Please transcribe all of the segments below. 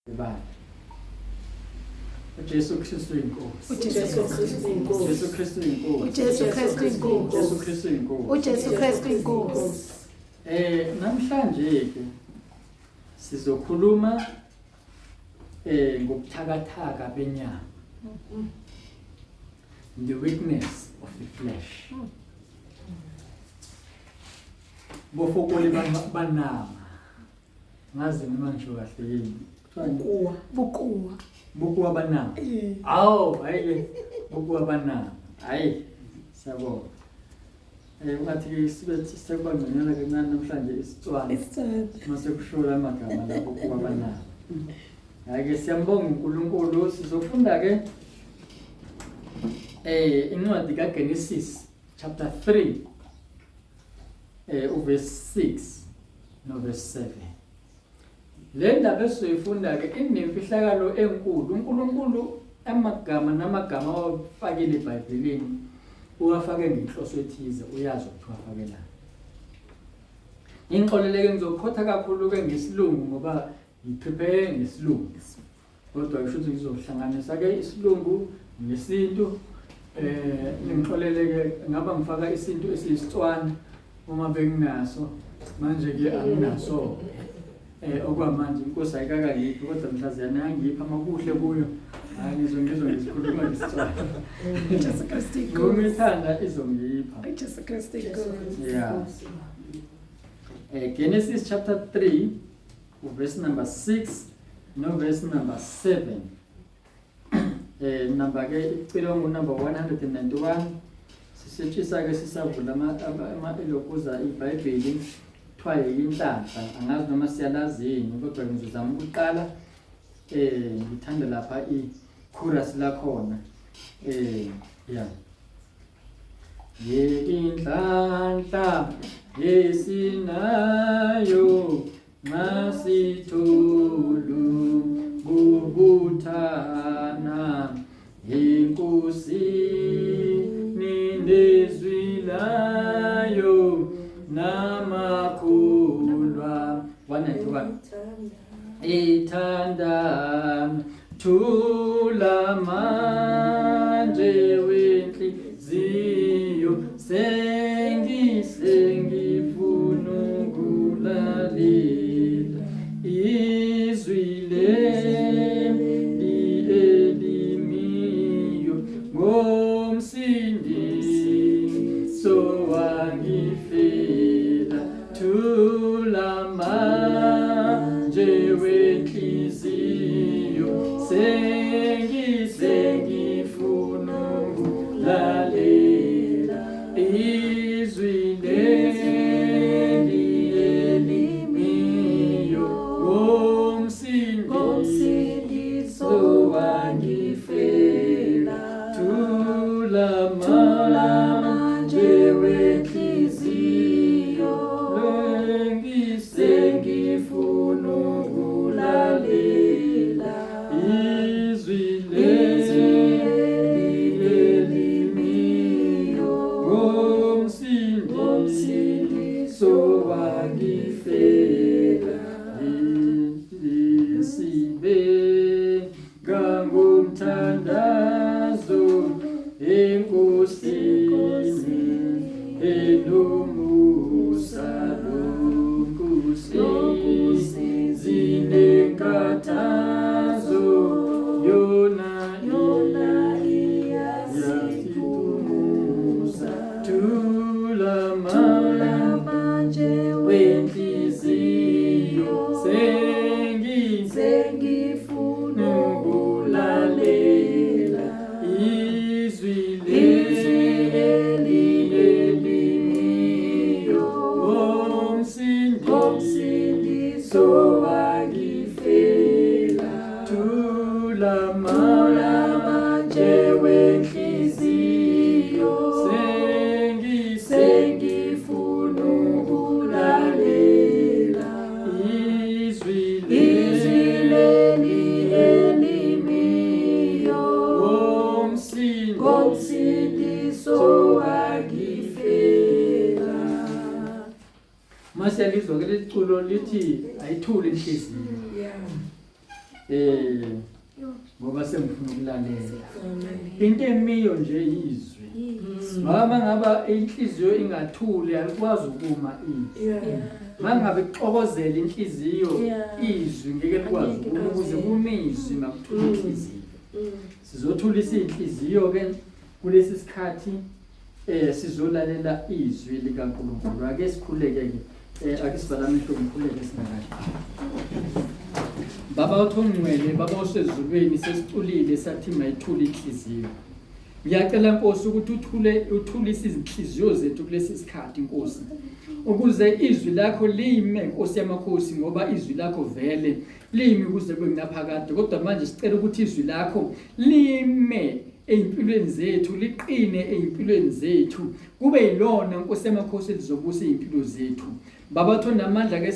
Bye. Jesu Kristu inkosi. uJesu Kristu inkosi. Jesu Kristu inkosi. uJesu Kristu inkosi. Jesu Kristu inkosi. uJesu Kristu inkosi. Namhlanje ke sizokhuluma ngokuthakathaka benyama. The weakness of the flesh. Bofokole banama. Ngazi noma ngisho kahle yini. Bukuwa banama. Awu, hayi bukuwa banama. Hayi, siyabonga. Ngathi sikuba ngonyana kancane namhlanje isitswana. Mase kushola amagama lapho bukuwa banama. Hayi siyambonga uNkulunkulu sizofunda ke incwadi kaGenesis chapter 3 verse 6 no verse 7. Le ndaba esizoyifunda ke inemfihlakalo enkulu. uNkulunkulu amagama namagama awafakile eBhayibhelini uwafake ngenhloso ethize, uyazi ukuthi uwafakelana. Inxoleleke ngizokhotha kakhulu ke ngesilungu ngoba ngiprepare ngesilungu. Kodwa ngisho ukuthi ngizohlanganisa ke isilungu nesintu. Ngixoleleke ngaba ngifaka isintu esiyisitswana uma benginaso manje ke anginaso. Okwamanje inkosi ayikaka ngiphi kodwa mhlaziyana yangipha amakuhle kuyo. Hayi ngizokhuluma ngesitswana. uJesu Kristu inkosi. Ngomithanda izongipha. uJesu Kristu inkosi. Yeah. Genesis chapter 3 verse number 6 no verse number 7. Number ke icilongo number 191 sisetshisa ke sisavula ama elokuza iBhayibheli thwaye inhlanhla angazi noma siyalazini kodwa ngizozama ukuqala ngithanda lapha ichorus la khona yeah inhlanhla yesinayo masithulu bubuthana inkosi nindezwilayo namakholwa 191 ithanda thula manje wenhliziyo sengifuna ukulalela izwi lelimiyo ngomsindiso wangifela thula manje wenhliziyo sengifuna ukulalela izwi lelimiyo ngomsindiso wangifela thula manje wenhliziyo sengifuna ukulalela izwi lelimiyo ngomsindiso wangifela sibeka ngomthandazo enkosini enomusa lokusi zinenkathazo yona iyasitumusa thula manje wenhliziyo sengifuna ukulalela izwi lelimiyo ngomsindiso wangifela thula manje wenhliziyo sengifuna ukulalela izwi lelimiyo ngomsindiso wangifela. Masiyalizwa ke liculo lithi ayithule inhliziyo. ngoba sengifuna ukulalela into emiyo nje izwi ngoba ngaba inhliziyo ingathuli alikwazi ukuma izwi mangabe xokozela inhliziyo izwi ngeke likwazi ukuma ukuze kumizwi makuthula inhliziyo sizothulisa inhliziyo ke kulesi sikhathi sizolalela izwi likaNkulunkulu ake sikhuleke ke ake sivala amehlo umkhuleke singakathi Baba uthongcwele baba osezulwini sesiculile sathi mayithule inhliziyo ngiyacela Nkosi ukuthi uthulise izinhliziyo zethu kulesi sikhathi Nkosi ukuze izwi lakho lime Nkosi yamakhosi ngoba izwi lakho vele lime ukuze kube kunaphakade kodwa manje sicela ukuthi izwi lakho lime empilweni zethu liqine empilweni zethu kube yilona Nkosi yamakhosi lizobusa impilo zethu baba thona amandla ke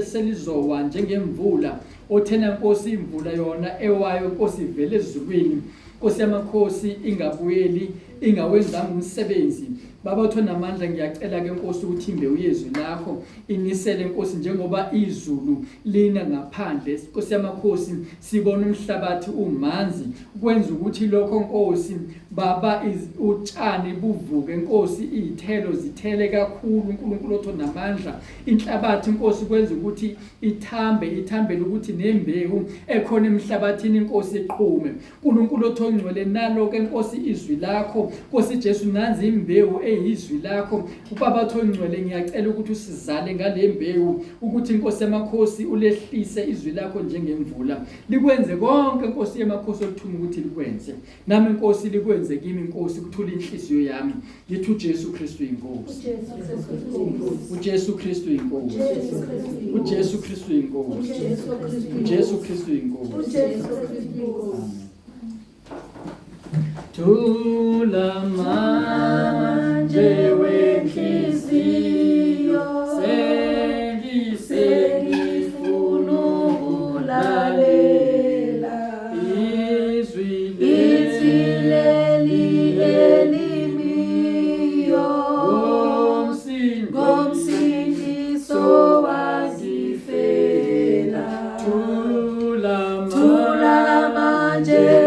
selizowa njengemvula othena Nkosi imvula yona ewayo Nkosi ivele ezulwini Nkosi yamakhosi ingabuyeli ingawenzanga umsebenzi baba uthona amandla ngiyacela ke Nkosi ukuthi imbewu yezwi lakho inisele Nkosi njengoba izulu lina ngaphandle Nkosi yamakhosi sibona umhlabathi umanzi kwenza ukuthi lokho Nkosi baba utshani buvuke Nkosi izithelo zithele kakhulu uNkulunkulu othona amandla inhlabathi Nkosi kwenza ukuthi ithambe ukuthi nembewu ekhona emhlabathini Nkosi iqhume uNkulunkulu othongcwele nalo ke Nkosi izwi lakho Nkosi Jesu nanzi imbewu eyizwi lakho ubaba othongcwele ngiyacela ukuthi usizale ngale mbewu ukuthi Nkosi yamakhosi ulehlise izwi lakho njengemvula likwenze konke Nkosi yamakhosi okuthuma ukuthi likwenze nami Nkosi likwenze kimi Nkosi kuthula inhliziyo yami ngithi uJesu Kristu inkosi uJesu Kristu inkosi uJesu Kristu inkosi uJesu Kristu inkosi Thula manje wenhliziyo sengifuna ukulalela izwi leli elimiyo ngomsindiso wangifela thula manje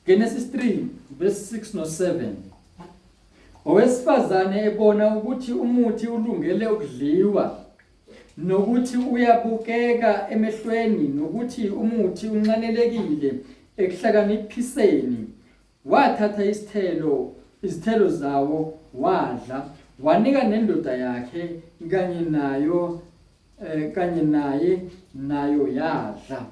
Genesis 3 verse 6 no 7 Owesifazane ebona ukuthi umuthi ulungele ukudliwa nokuthi uyabukeka emehlweni nokuthi umuthi unqanelekile ekuhlakaniphiseni wathatha izithelo zawo wadla wanika nendoda yakhe kanye nayo yadla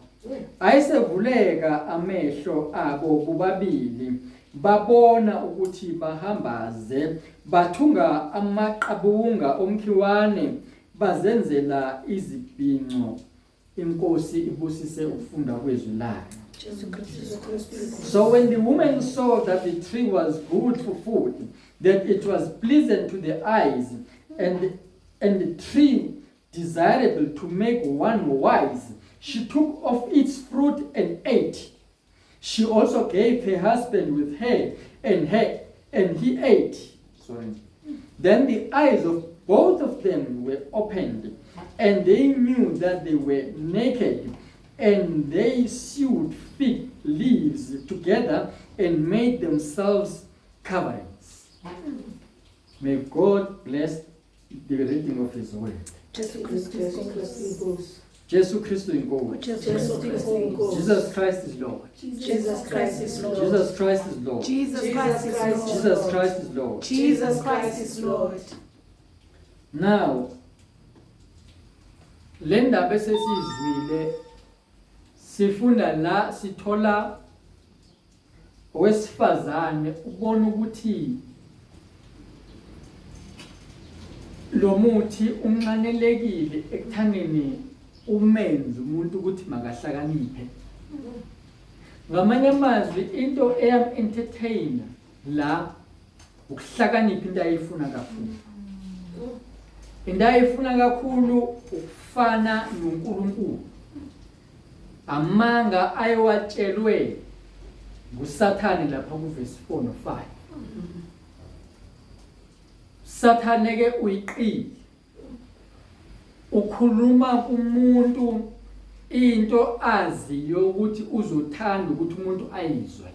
ayisevuleka amehlo abo bobabili babona ukuthi bahambaze bathunga amaqabunga omkhiwane bazenzela izibhinqo inkosi ibusise ukufunda kwezwi layo So when the woman saw that the tree was good for food, that it was pleasant to the eyes, and the tree desirable to make one wise, she took of its fruit and ate. She also gave her husband with her, and he ate. Then the eyes of both of them were opened, and they knew that they were naked, and they sewed fig leaves together and made themselves coverings. May God bless the reading of His word. Jesu Christus inkosi. Jesu Christu inkosi. Jesus Christ is Lord. Jesus Christ is Lord. Jesus Christ is Lord. Jesus Christ is Lord. Jesus Christ is Lord. Jesus Christ is Lord. Now, le ndaba esesizwile sifunda la sithola owesifazane ubona ukuthi lo muthi unqanelekile ekuthaneni umenze umuntu ukuthi makahlakaniphe. Ngamanye amazwi into eyam entertainer la ukuhlakanipha into ayifuna kakhulu. Into ayifuna kakhulu ukufana noNkulunkulu. Amanga ayewatshelwe nguSathane lapha kuverse 4 no 5. Sathane ke uyiqili. Ukhuluma kumuntu into aziyo ukuthi uzothanda ukuthi umuntu ayizwe.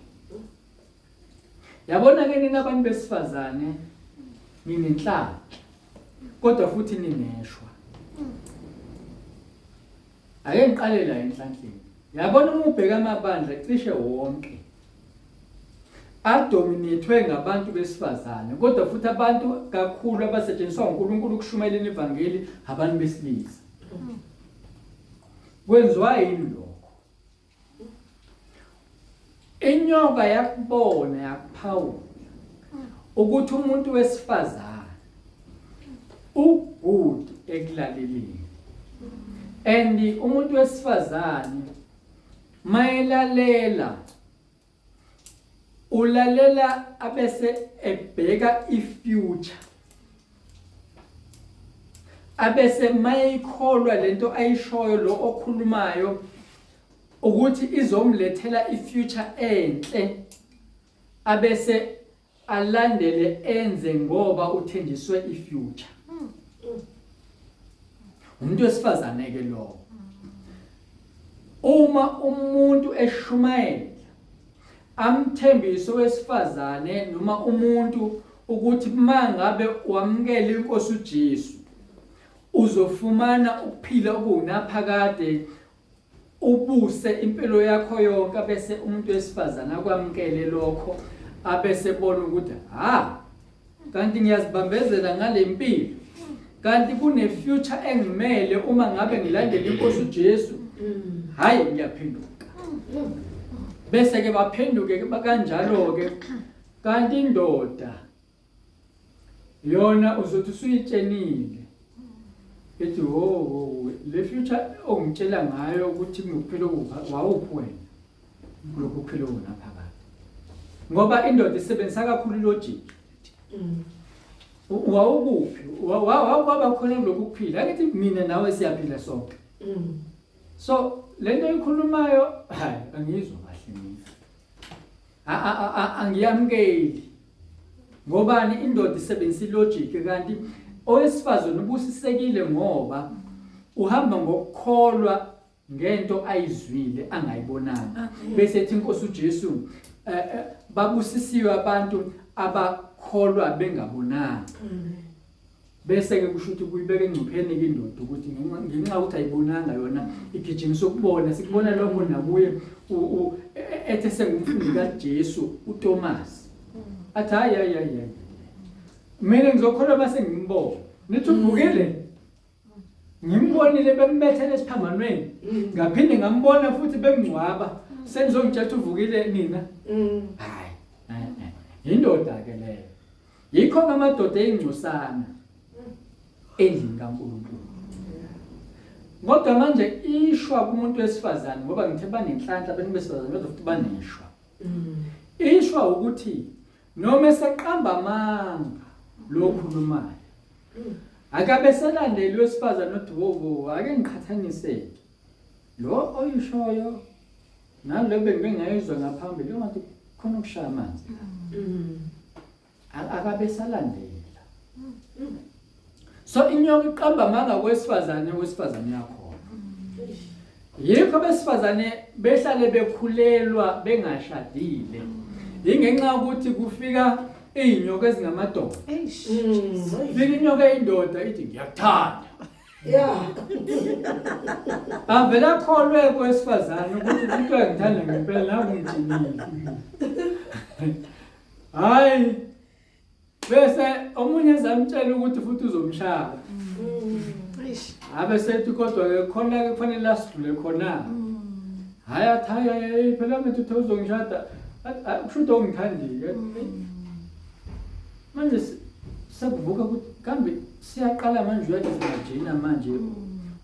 Yabona ke nina abantu besifazane ninenhlalo kodwa futhi nineshwa. Ake ngiqale la enhlanhleni. Yabona uma ubheka amabandla cishe wonke adominatwe ngabantu besifazane kodwa futhi abantu kakhulu abasetshenziswa uNkulunkulu ukushumayela ivangeli abantu besilisa. Kwenziwa yini lokho? Inyoka yakubona yakuphawula ukuthi umuntu wesifazane ugood ekulaleleni. And umuntu wesifazane mayilalela ulalela abese ebheka ifuture. Abese mayikholwa lento ayishoyo lo okhulumayo ukuthi izomlethela ifuture enhle. Abese alandele enze ngoba uthenjiswe ifuture. Umuntu wesifazane ke lo. Uma umuntu eshumayela amthembiso wesifazane noma umuntu ukuthi mangabe wamkela inkosi uJesu uzofumana ukuphila okunaphakade ubuse impilo yakho yonke bese umuntu wesifazane akwamkele lokho abese bona ukuthi kanti ngiyazibambezela ngale mpilo kanti kune future engimele uma ngabe ngilandela inkosi uJesu hayi ngiyaphenduka. Bese ke baphenduke kanjalo ke kanti indoda yona uzothi usuyitshenile ethi le future ongitshela ngayo ukuthi ngikuphila wawuphi wena lokho kuphila unaphakade ngoba indoda isebenzisa kakhulu logic. Wawukuphi waba khona lokho kuphila akithi mina nawe siyaphila sonke. So lento ikhulumayo hayi angizwa kahle mina. Angiyamkeli. Ngobani indoda isebenzisa ilogic kanti owesifazane ubusisekile ngoba uhamba ngokukholwa ngento ayizwile angayibonanga. Bese ethi inkosi uJesu babusisiwe abantu abakholwa bengabonanga. Bese ke kusho ukuthi kuyibeka engcupheni ke indoda ukuthi ngenxa ukuthi ayibonanga yona igijimisa ukubona sikubona lokho nakuye ethe sengumfundi kaJesu uThomas. Athi hayi mina ngizokholwa base ngimbona nithi uvukile ngimbonile bembethele esiphambanweni ngaphinde ngambona futhi bengcwaba senizongitshela uvukile nina. Hayi indoda ke leyo yikho ngamadoda eyingcosana endlini kaNkulunkulu. Kodwa manje ishwa kumuntu wesifazane ngoba ngithe banenhlanhla abantu besifazane kodwa futhi baneshwa. Ishwa ukuthi noma eseqamba amanga lokhulumayo akabe selandeli wesifazane othi ake ngiqhathanise lo oyishoyo nalo bengingayizwa ngaphambili ngathi khona ukushaya amanzi. Akabe salandela. So inyoka iqamba amanga wesifazane yakhona. Yikho abesifazane behlale bekhulelwa bengashadile. Ingenxa ukuthi kufika izinyoka ezingamadoda. Fika inyoka eyindoda ithi ngiyakuthanda. Yeah. Avela kholwe kwesifazane ukuthi umuntu uyangithanda ngempela naku ngijinile. Hayi. Bese omunye zamtshela ukuthi futhi uzomshaya. Abe sethi kodwa ke khona ke kufanele asidlule khona. Hayi athaya phela manje uthi uzongishada. Kushuthi ongithandile. Manje sabuvuka ukuthi kambe siyaqala manje uyazimajina manje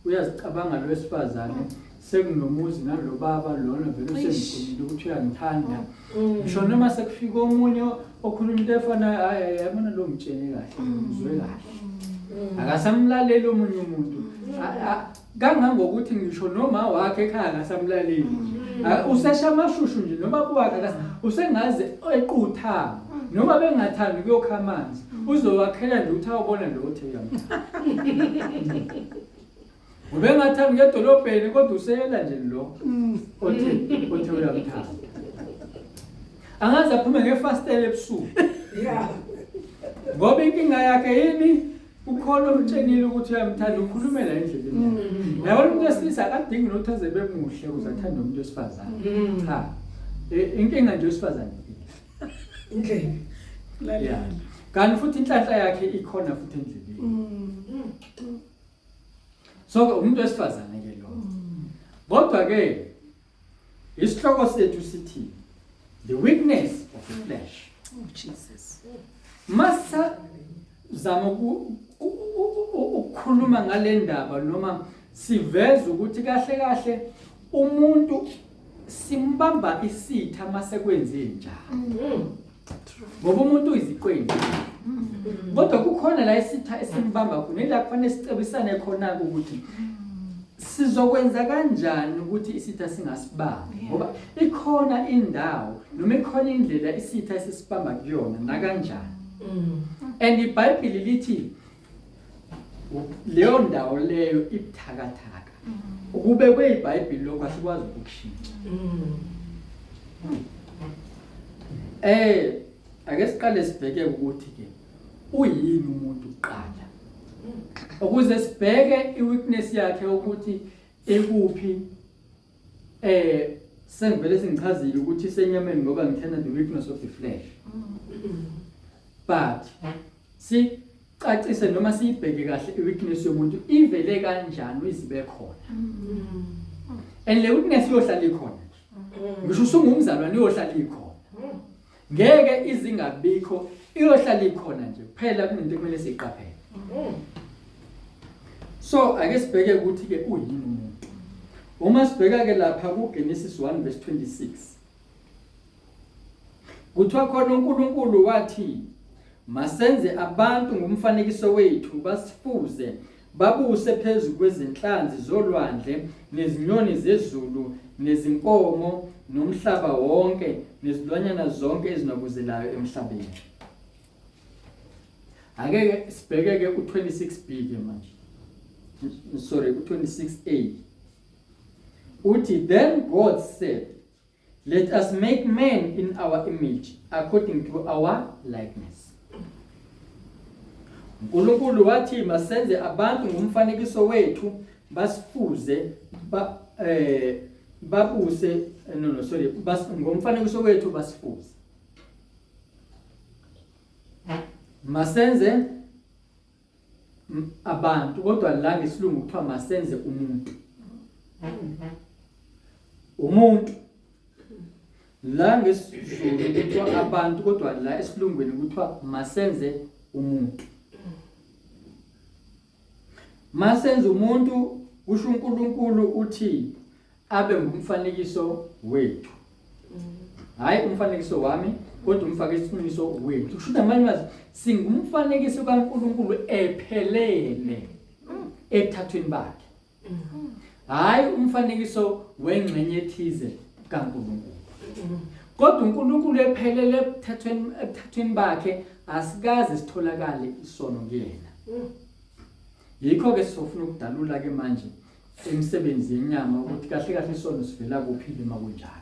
uyazicabanga lo wesifazane sekunomuzi nalo baba lona vele usemkhulile ukuthi uyangithanda. Ngisho noma sekufika omunye okhuluma into efana hayi yabona lo mtshene kahle uzwe kahle. Akasamlaleli omunye umuntu. Kangangokuthi ngisho noma wakhe ekhaya akasamlaleli. Usesha amashushu nje noma buwakhe usengaze equtha noma bengathandi kuyokha amanzi uzowakhela nje uthi awubona lo othe uyamthanda. Ubengathandi ngedolobheni kodwa useyela nje lo othe uyamthanda. Angaze aphume ngefastela ebusuku. Yeah. Ngoba inkinga yakhe yini ukhona umtshenile ukuthi uyamthanda ukhulumela endleleni. Yabona umuntu wesilisa akadingi nokuthi aze bemuhle ukuze athande umuntu wesifazane. Cha. Inkinga nje wesifazane. Okay. Yeah. Kanti futhi inhlanhla yakhe ikhona futhi endleleni. So umuntu wesifazane ke lo. Kodwa ke isihloko sethu sithi the weakness of the flesh. Oh Jesus. Masa zama ukukhuluma ngale ndaba noma siveza ukuthi kahle kahle umuntu simbamba isitha mase kwenze njalo. Ngoba umuntu uyiziqweni. Kodwa kukhona la isitha esimbamba khona ila kufanele sicebisane khona ukuthi sizokwenza kanjani ukuthi isitha singasibambi ngoba ikhona indawo noma ikhona indlela isitha esisibamba kuyona na kanjani. And iBhayibheli lithi leyo ndawo leyo ibuthakathaka. Ukube kweBhayibheli lokho asikwazi ukushintsha. Ake siqale sibheke ukuthi ke uyini umuntu uqala. Ukuze sibheke iweakness yakhe ukuthi ekuphi sengivele singichazile ukuthi senyameni ngoba ngithanda the weakness of the flesh. But sicacise noma siyibheke kahle iweakness yomuntu ivele kanjani izibe khona. And le weakness yohlala ikhona. Ngisho usungumzalwane yohlala ikhona. Ngeke izingabikho iyohlala ikhona nje kuphela kunento ekumele siqaphele. So ake sibheke ukuthi ke uyini umuntu. Uma sibheka ke lapha ku Genesis 1 verse 26. Kuthiwa khona uNkulunkulu wathi masenze abantu ngumfanekiso wethu basifuze babuse phezulu kwezinhlanzi zolwandle nezinyoni zezulu nezinkomo nomhlaba wonke nezilwanyana zonke ezinokuzelayo emhlabeni. Ake sibheke ke u26b ke manje. Sorry, u26a. Uthi then God said, let us make man in our image according to our likeness. uNkulunkulu wathi masenze abantu ngumfanekiso wethu basifuze babuse ngumfanekiso wethu basifuze. Masenze abantu kodwa la ngesilungu kuthiwa masenze umuntu. Umuntu la ngesizulu kuthiwa abantu kodwa la esilungwini kuthiwa masenze umuntu. Masenze umuntu kusho uNkulunkulu uthi abe ngumfanekiso wethu. Hayi umfanekiso wami kodwa umfanekiso wethu. Kusho manje singumfanekiso kaNkulunkulu ephelele ethathweni bakhe. Hayi umfanekiso wengxenye ethize kaNkulunkulu. Kodwa uNkulunkulu ephelele ethathweni bakhe asikaze sitholakale isono kuyena. Yikho ke sifuna ukudalula ke manje imisebenzi yenyama ukuthi kahle kahle isono sivela kuphi uma kunjalo.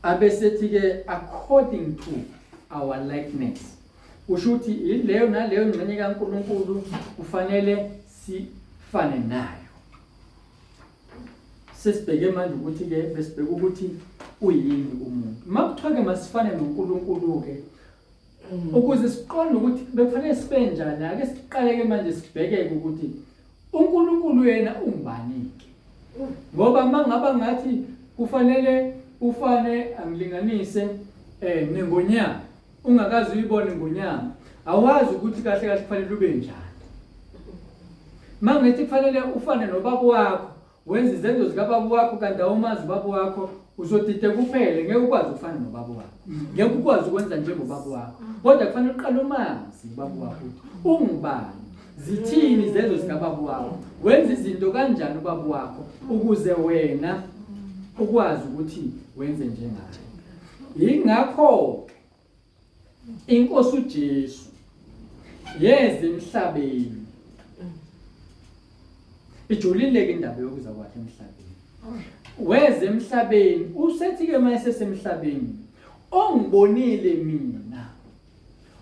Abesethi-ke according to our likeness. Ushuthi ileyo naleyo ngxenye kaNkulunkulu kufanele sifane nayo. Sesibheke manje ukuthi-ke besibheke ukuthi uyini umuntu. Makuthiwa-ke masifane noNkulunkulu-ke ukuze siqonde ukuthi bekufanele sibe njani, ake siqaleke manje sibheke ukuthi uNkulunkulu yena ungubani-ke. Ngoba mangaba ngathi kufanele ufane angilinganise nengonyama, ungakazi uyibone ingonyama, awazi ukuthi kahle kahle kufanele ube njani. Mangithi kufanele ufane nobaba wakho, wenza izenzo zikababa wakho kanti awumazi ubaba wakho, uzodide kuphela, ngeke ukwazi ukufana nobaba wakho. Ngeke ukwazi ukwenza njengobaba wakho. Kodwa kufanele uqale umazi ubaba wakho ukuthi ungubani, zithini izenzo zikababa wakho, wenza izinto kanjani ubaba wakho ukuze wena ukwazi ukuthi wenze njengaye. Yingakho inkosi uJesu yeze emhlabeni. Ijulile-ke indaba yokuza kwakhe emhlabeni. Weze emhlabeni, usethi-ke mase semhlabeni, ongibonile mina,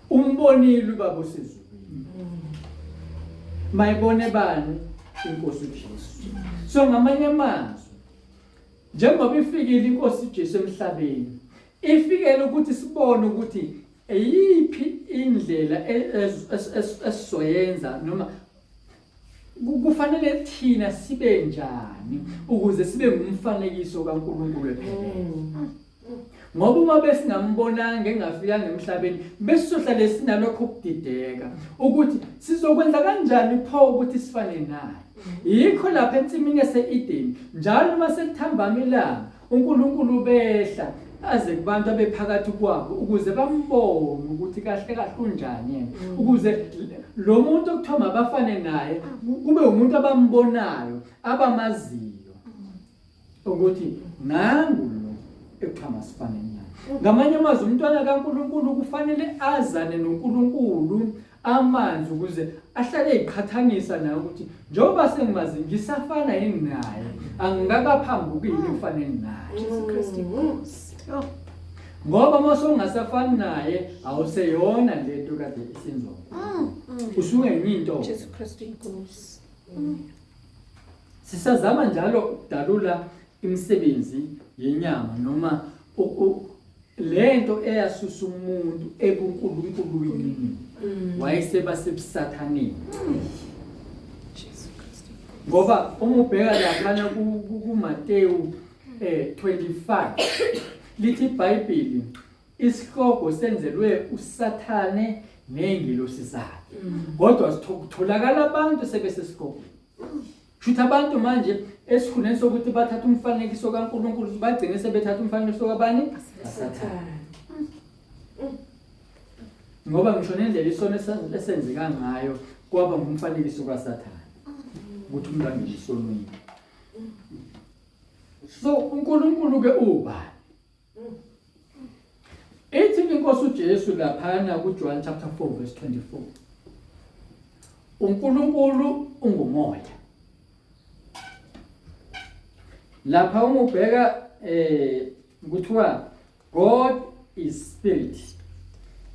umbonile ubaba osezulwini. Mayibone bani? Inkosi uJesu. So ngamanye amazwi, njengoba ifikile inkosi uJesu emhlabeni, ifikele ukuthi sibone ukuthi eyiphi indlela esizoyenza noma kufanele thina sibe njani ukuze sibe ngumfanekiso kaNkulunkulu ephelele. Ngoba uma besingambonanga engafikanga emhlabeni besizohlala sinalokho ukudideka ukuthi sizokwenza kanjani pho ukuthi sifane naye. Yikho lapha ensimini yase-Edeni njalo uma selithambama ilanga uNkulunkulu behla aze kubantu abephakathi kwabo ukuze bambone ukuthi kahle kahle unjani yena, ukuze lo muntu okuthiwa mabafane naye kube umuntu abambonayo abamaziyo ukuthi nangu lo ekuthiwa masifane naye. Ngamanye amazwi umntwana kaNkulunkulu kufanele azane noNkulunkulu amanzi ukuze ahlale eqhathanisa naye ukuthi njengoba sengimazi ngisafana yini naye, angingakaphambukile ufane naye. Jesu Kristu inkosi. Ngoba mase ungasafani naye awuseyona lento kade isenziwa. Usuke into. Jesu Kristu inkosi. Sisazama njalo ukudalula imisebenzi yenyama noma lento eyasusa umuntu ebuNkulunkulwini wayeseba sebusathaneni. Jesu Kristu. Ngoba uma ubheka lapha kuMateyu 25 lithi iBhayibheli isihloko senzelwe uSathane nengilosi zakhe. Kodwa sitholakala abantu sebesesihloko. Futhi abantu manje esikhundleni sokuthi bathatha umfanekiso kaNkulunkulu bagcine sebethatha umfanekiso kabani? Sathane. Ngoba ngisho nendlela isono esenzeka ngayo kwaba ngumfanekiso kaSathane ukuthi umuntu angisonweni. So uNkulunkulu ke ubani? Ethi inkosi uJesu laphana kuJohn chapter 4 verse 24. uNkulunkulu ungumoya. Lapha uma ubheka kuthiwa God is spirit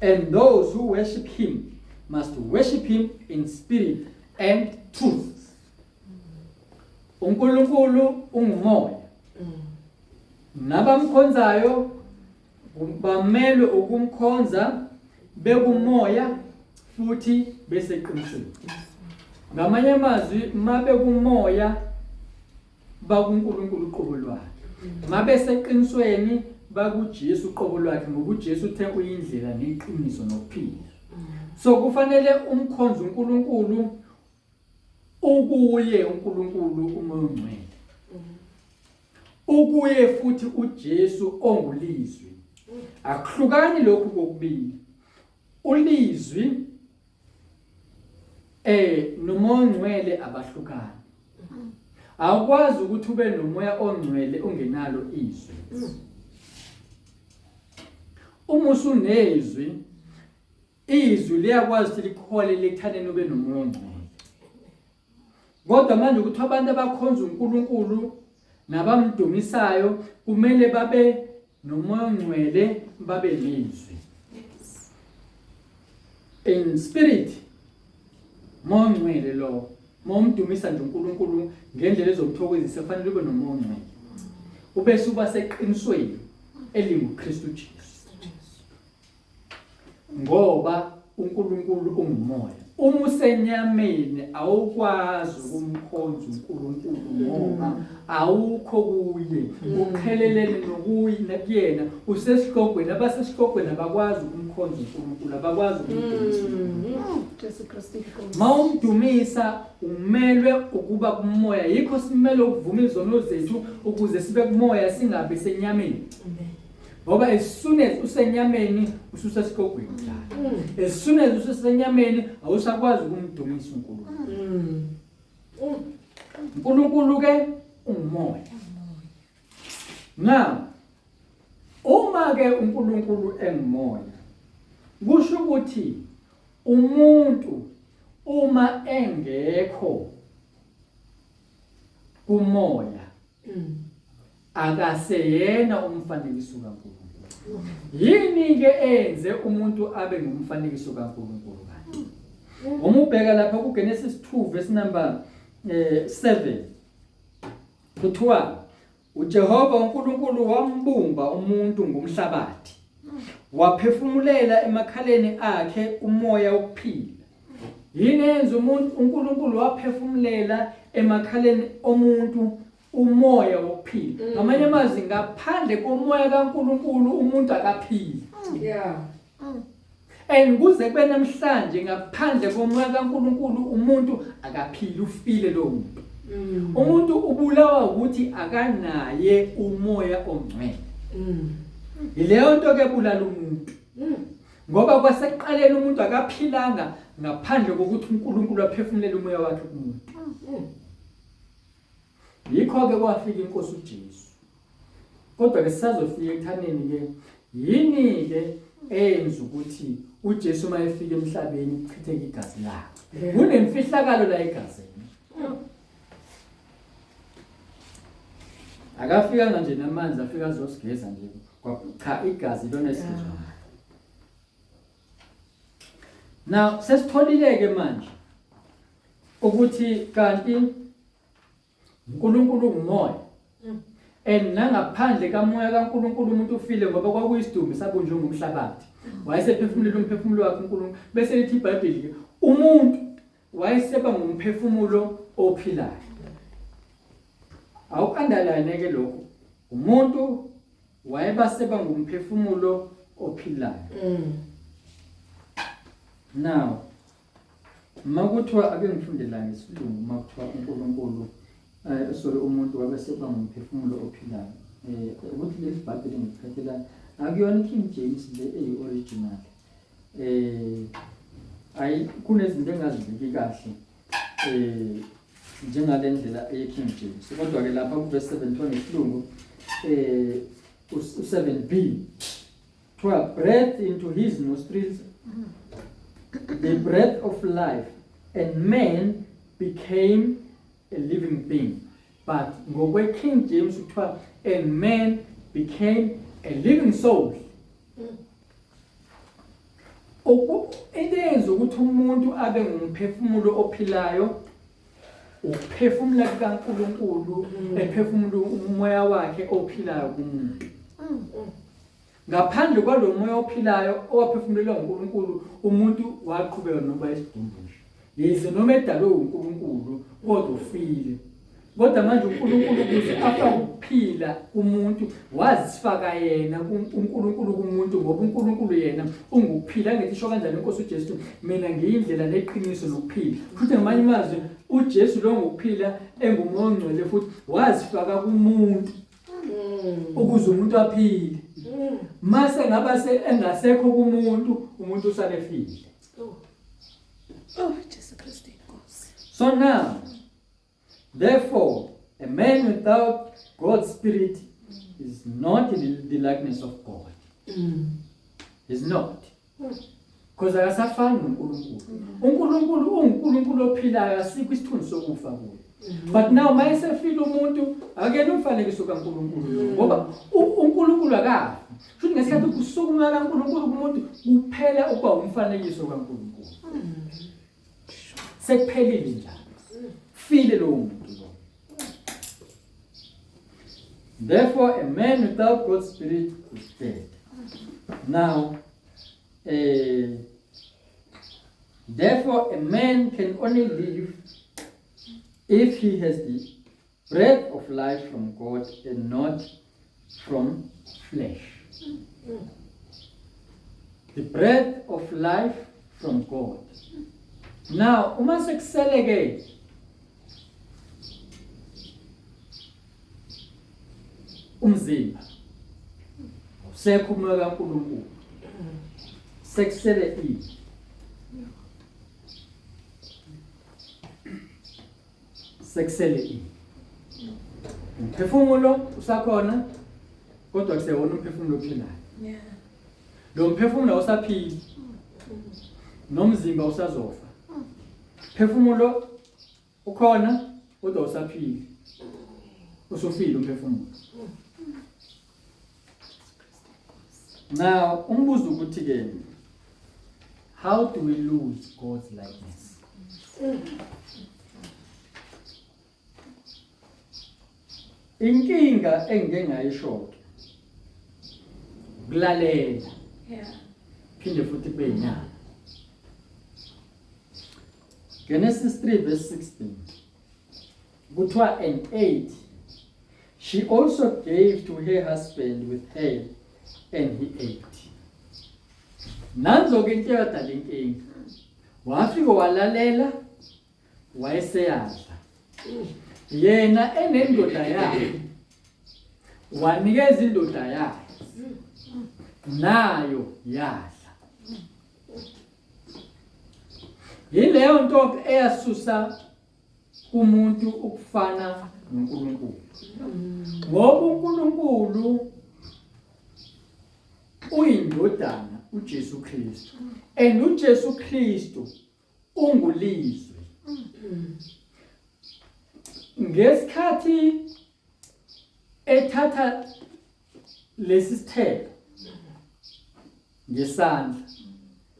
and those who worship him must worship him in spirit and truth. uNkulunkulu ungumoya. Nabamkhonzayo bamele ukumkhonza bekumoya futhi beseqinisweni. Ngamanye amazwi mabe kumoya bakuNkulunkulu uqobo lwakhe, mabe seqinisweni bakuJesu uqobo lwakhe ngoba uJesu uthe uyindlela neqiniso nokuphila. So kufanele umkhonze uNkulunkulu ukuye uNkulunkulu umoya ongcwele, ukuye futhi uJesu ongulizwi. Akuhlukani lokhu kokubili. Ulizwi nomoya ongcwele abahlukani. Awukwazi ukuthi ube nomoya ongcwele ungenalo izwi. Uma usunezwi izwi liyakwazi ukuthi likholele ekuthaneni ube nomoya ongcwele. Kodwa manje ukuthi abantu abakhonza uNkulunkulu nabamdumisayo kumele babe nomoya ongcwele, babe nezwi. In spirit, moya ongcwele lo, momdumisa nje uNkulunkulu ngendlela ezomthokozisa kufanele ube nomoya ongcwele. Ubese uba seqinisweni elinguKristu Jesu. Ngoba uNkulunkulu ungumoya. Uma usenyameni awukwazi ukumkhonza uNkulunkulu ngoba awukho kuye. Ukhelelene nokuyi nakuyena, usesihlogweni, abasesihlogweni abakwazi ukumkhonza uNkulunkulu, abakwazi ukumdumisa. Jesu Kristu inkosi. Mawumdumisa umelwe ukuba kumoya. Yikho simele ukuvuma izono zethu ukuze sibe kumoya singabe senyameni. Ngoba as soon as usenyameni ususesihlogweni njalo. As soon as usenyameni awusakwazi ukumdumisa uNkulunkulu. uNkulunkulu ke umoya. Now uma ke uNkulunkulu engumoya kusho ukuthi umuntu uma engekho kumoya akaseyena umfanekiso kaNkulunkulu. Yini ke enze umuntu abe ngumfanekiso kaNkulunkulu kanti? Uma ubheka lapha kuGenesis 2 verse number 7 kuthiwa uJehova uNkulunkulu wambumba umuntu ngomhlabathi, waphefumulela emakhaleni akhe umoya wokuphila. Yini enza umuntu uNkulunkulu waphefumulela emakhaleni omuntu umoya wokuphila? Ngamanye amazwi ngaphandle komoya kaNkulunkulu umuntu akaphili. Yeah. And kuze kube namhlanje ngaphandle komoya kaNkulunkulu umuntu akaphili, ufile lo muntu. Umuntu ubulawa ukuthi akanaye umoya ongcwele. Ileyo nto ke bulala umuntu. Ngoba kwaseqaleni umuntu akaphilanga ngaphandle kokuthi uNkulunkulu aphefumulele umoya wakhe kumuntu. Yikho ke kwafika inkosi uJesu. Kodwa ke sisazofika ekuthaneni ke yini ke enza ukuthi uJesu mayefika emhlabeni kuchitheke igazi lakhe. Kunemfihlakalo la egazini. Akafika nje namanzi afika azosigeza nje. Cha igazi lona esigezwa. Now sesitholile ke manje ukuthi kanti uNkulunkulu ngumoya. And nangaphandle kamoya kaNkulunkulu umuntu ufile ngoba kwakuyisidumbu sabunjwe ngomhlabathi. Wayesephefumulela umphefumulo wakhe uNkulunkulu. Bese lithi iBhayibheli ke umuntu wayeseba ngumphefumulo ophilayo. Awukandalayene ke lokho. Umuntu wayebaseba ngumphefumulo ophilayo. Now makuthiwa ake ngifunde la ngesilungu makuthiwa uNkulunkulu sorry umuntu wabeseba ngumphefumulo ophilayo. Ukuthi leli Bhayibheli ngiphathela akuyona King James le original. Ayi kunezinto engazibiki kahle njengalendlela eyeKing James. Kodwa ke lapha ku verse 7 ngesilungu u7b 12 breath into his nostrils the breath of life, and man became a living being. But ngokwe King James kuthiwa and man became a living soul. Into ukuthi umuntu abe ngumphefumulo ophilayo uphefumula kaNkulunkulu, ephefumula umoya wakhe ophilayo kumuntu. Ngaphandle kwalo moya ophilayo owaphefumulelwa uNkulunkulu umuntu waqhubeka noba isidumbushi. Yize noma edalwe uNkulunkulu kodwa ufile. Kodwa manje uNkulunkulu ukuze afa ukuphila umuntu wazifaka yena uNkulunkulu kumuntu ngoba uNkulunkulu yena ungukuphila. Ngithi isho kanjani inkosi uJesu? Mina ngiyindlela neqiniso lokuphila. Futhi ngamanye amazwi uJesu lo ngokuphila engumoya ongcwele futhi wazifaka kumuntu ukuze umuntu aphile. Mase ngaba engasekho kumuntu umuntu usale efile. Jesu Kristu inkosi. So now therefore a man without God's spirit is not in the likeness of God. Is not. because akasafani noNkulunkulu. uNkulunkulu uNkulunkulu ophilayo, asikho isithunzi sokufa kuye. But now mayesefile umuntu akuyena umfanekiso kaNkulunkulu ngoba uNkulunkulu akafi. Futhi ngesikhathi kusukuma kaNkulunkulu kumuntu kuphela ukuba umfanekiso kaNkulunkulu. Sekuphelile njalo. File lo muntu lo. Therefore a man without God's spirit is dead. Now therefore a man can only live if he has the breath of life from God and not from flesh. The breath of life from God. Now, uma sekuseleke umzimba usekhuluma kaNkulunkulu sekusele sekusele umphefumulo usakhona kodwa kusewona umphefumulo ophilayo. Lo mphefumulo usaphila nomzimba usazofa. Mphefumulo ukhona kodwa usaphila. Usufile umphefumulo. Now, umbuzo ukuthi ke, how do we lose God's likeness? Inkinga engike ngayisho ukulalela. Phinde futhi kube yinyama. Genesis 3 verse 16. Kuthiwa and 8. She also gave to her husband with her, and he ate. Nanzo ke into yodala inkinga. Wafika walalela, wayeseyadla. Yena enendoda yakhe. Wanikeza indoda yakhe. Nayo yadla. Yileyo nto eyasusa umuntu ukufana noNkulunkulu. Ngoba uNkulunkulu uyindodana uJesu Kristu. And uJesu Kristu ungulizwe. Ngesikhathi ethatha lesi sithelo ngesandla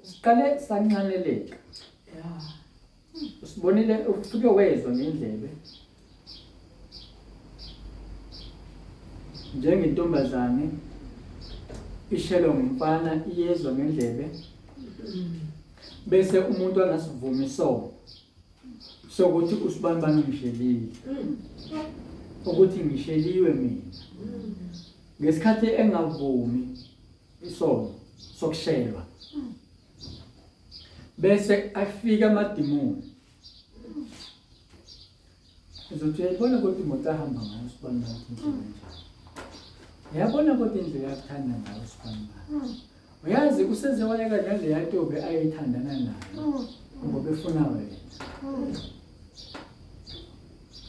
siqale sancaneleka. Usibonile ufike wezwa ngendlebe njengentombazane ishelo ngumfana iyezwa ngendlebe bese umuntu angasivuma isono sokuthi usibanibani ungishelile ukuthi ngisheliwe mina ngesikhathi engavumi isono sokushelwa bese afika amadimoni uzothi uyabona ukuthi imoto ahamba ngayo sibanibani njalo yabona ukuthi indlela yakuthanda ngayo sibanibani uyazi useze wayeka nale yantobe ayithandana nayo ngoba efuna wena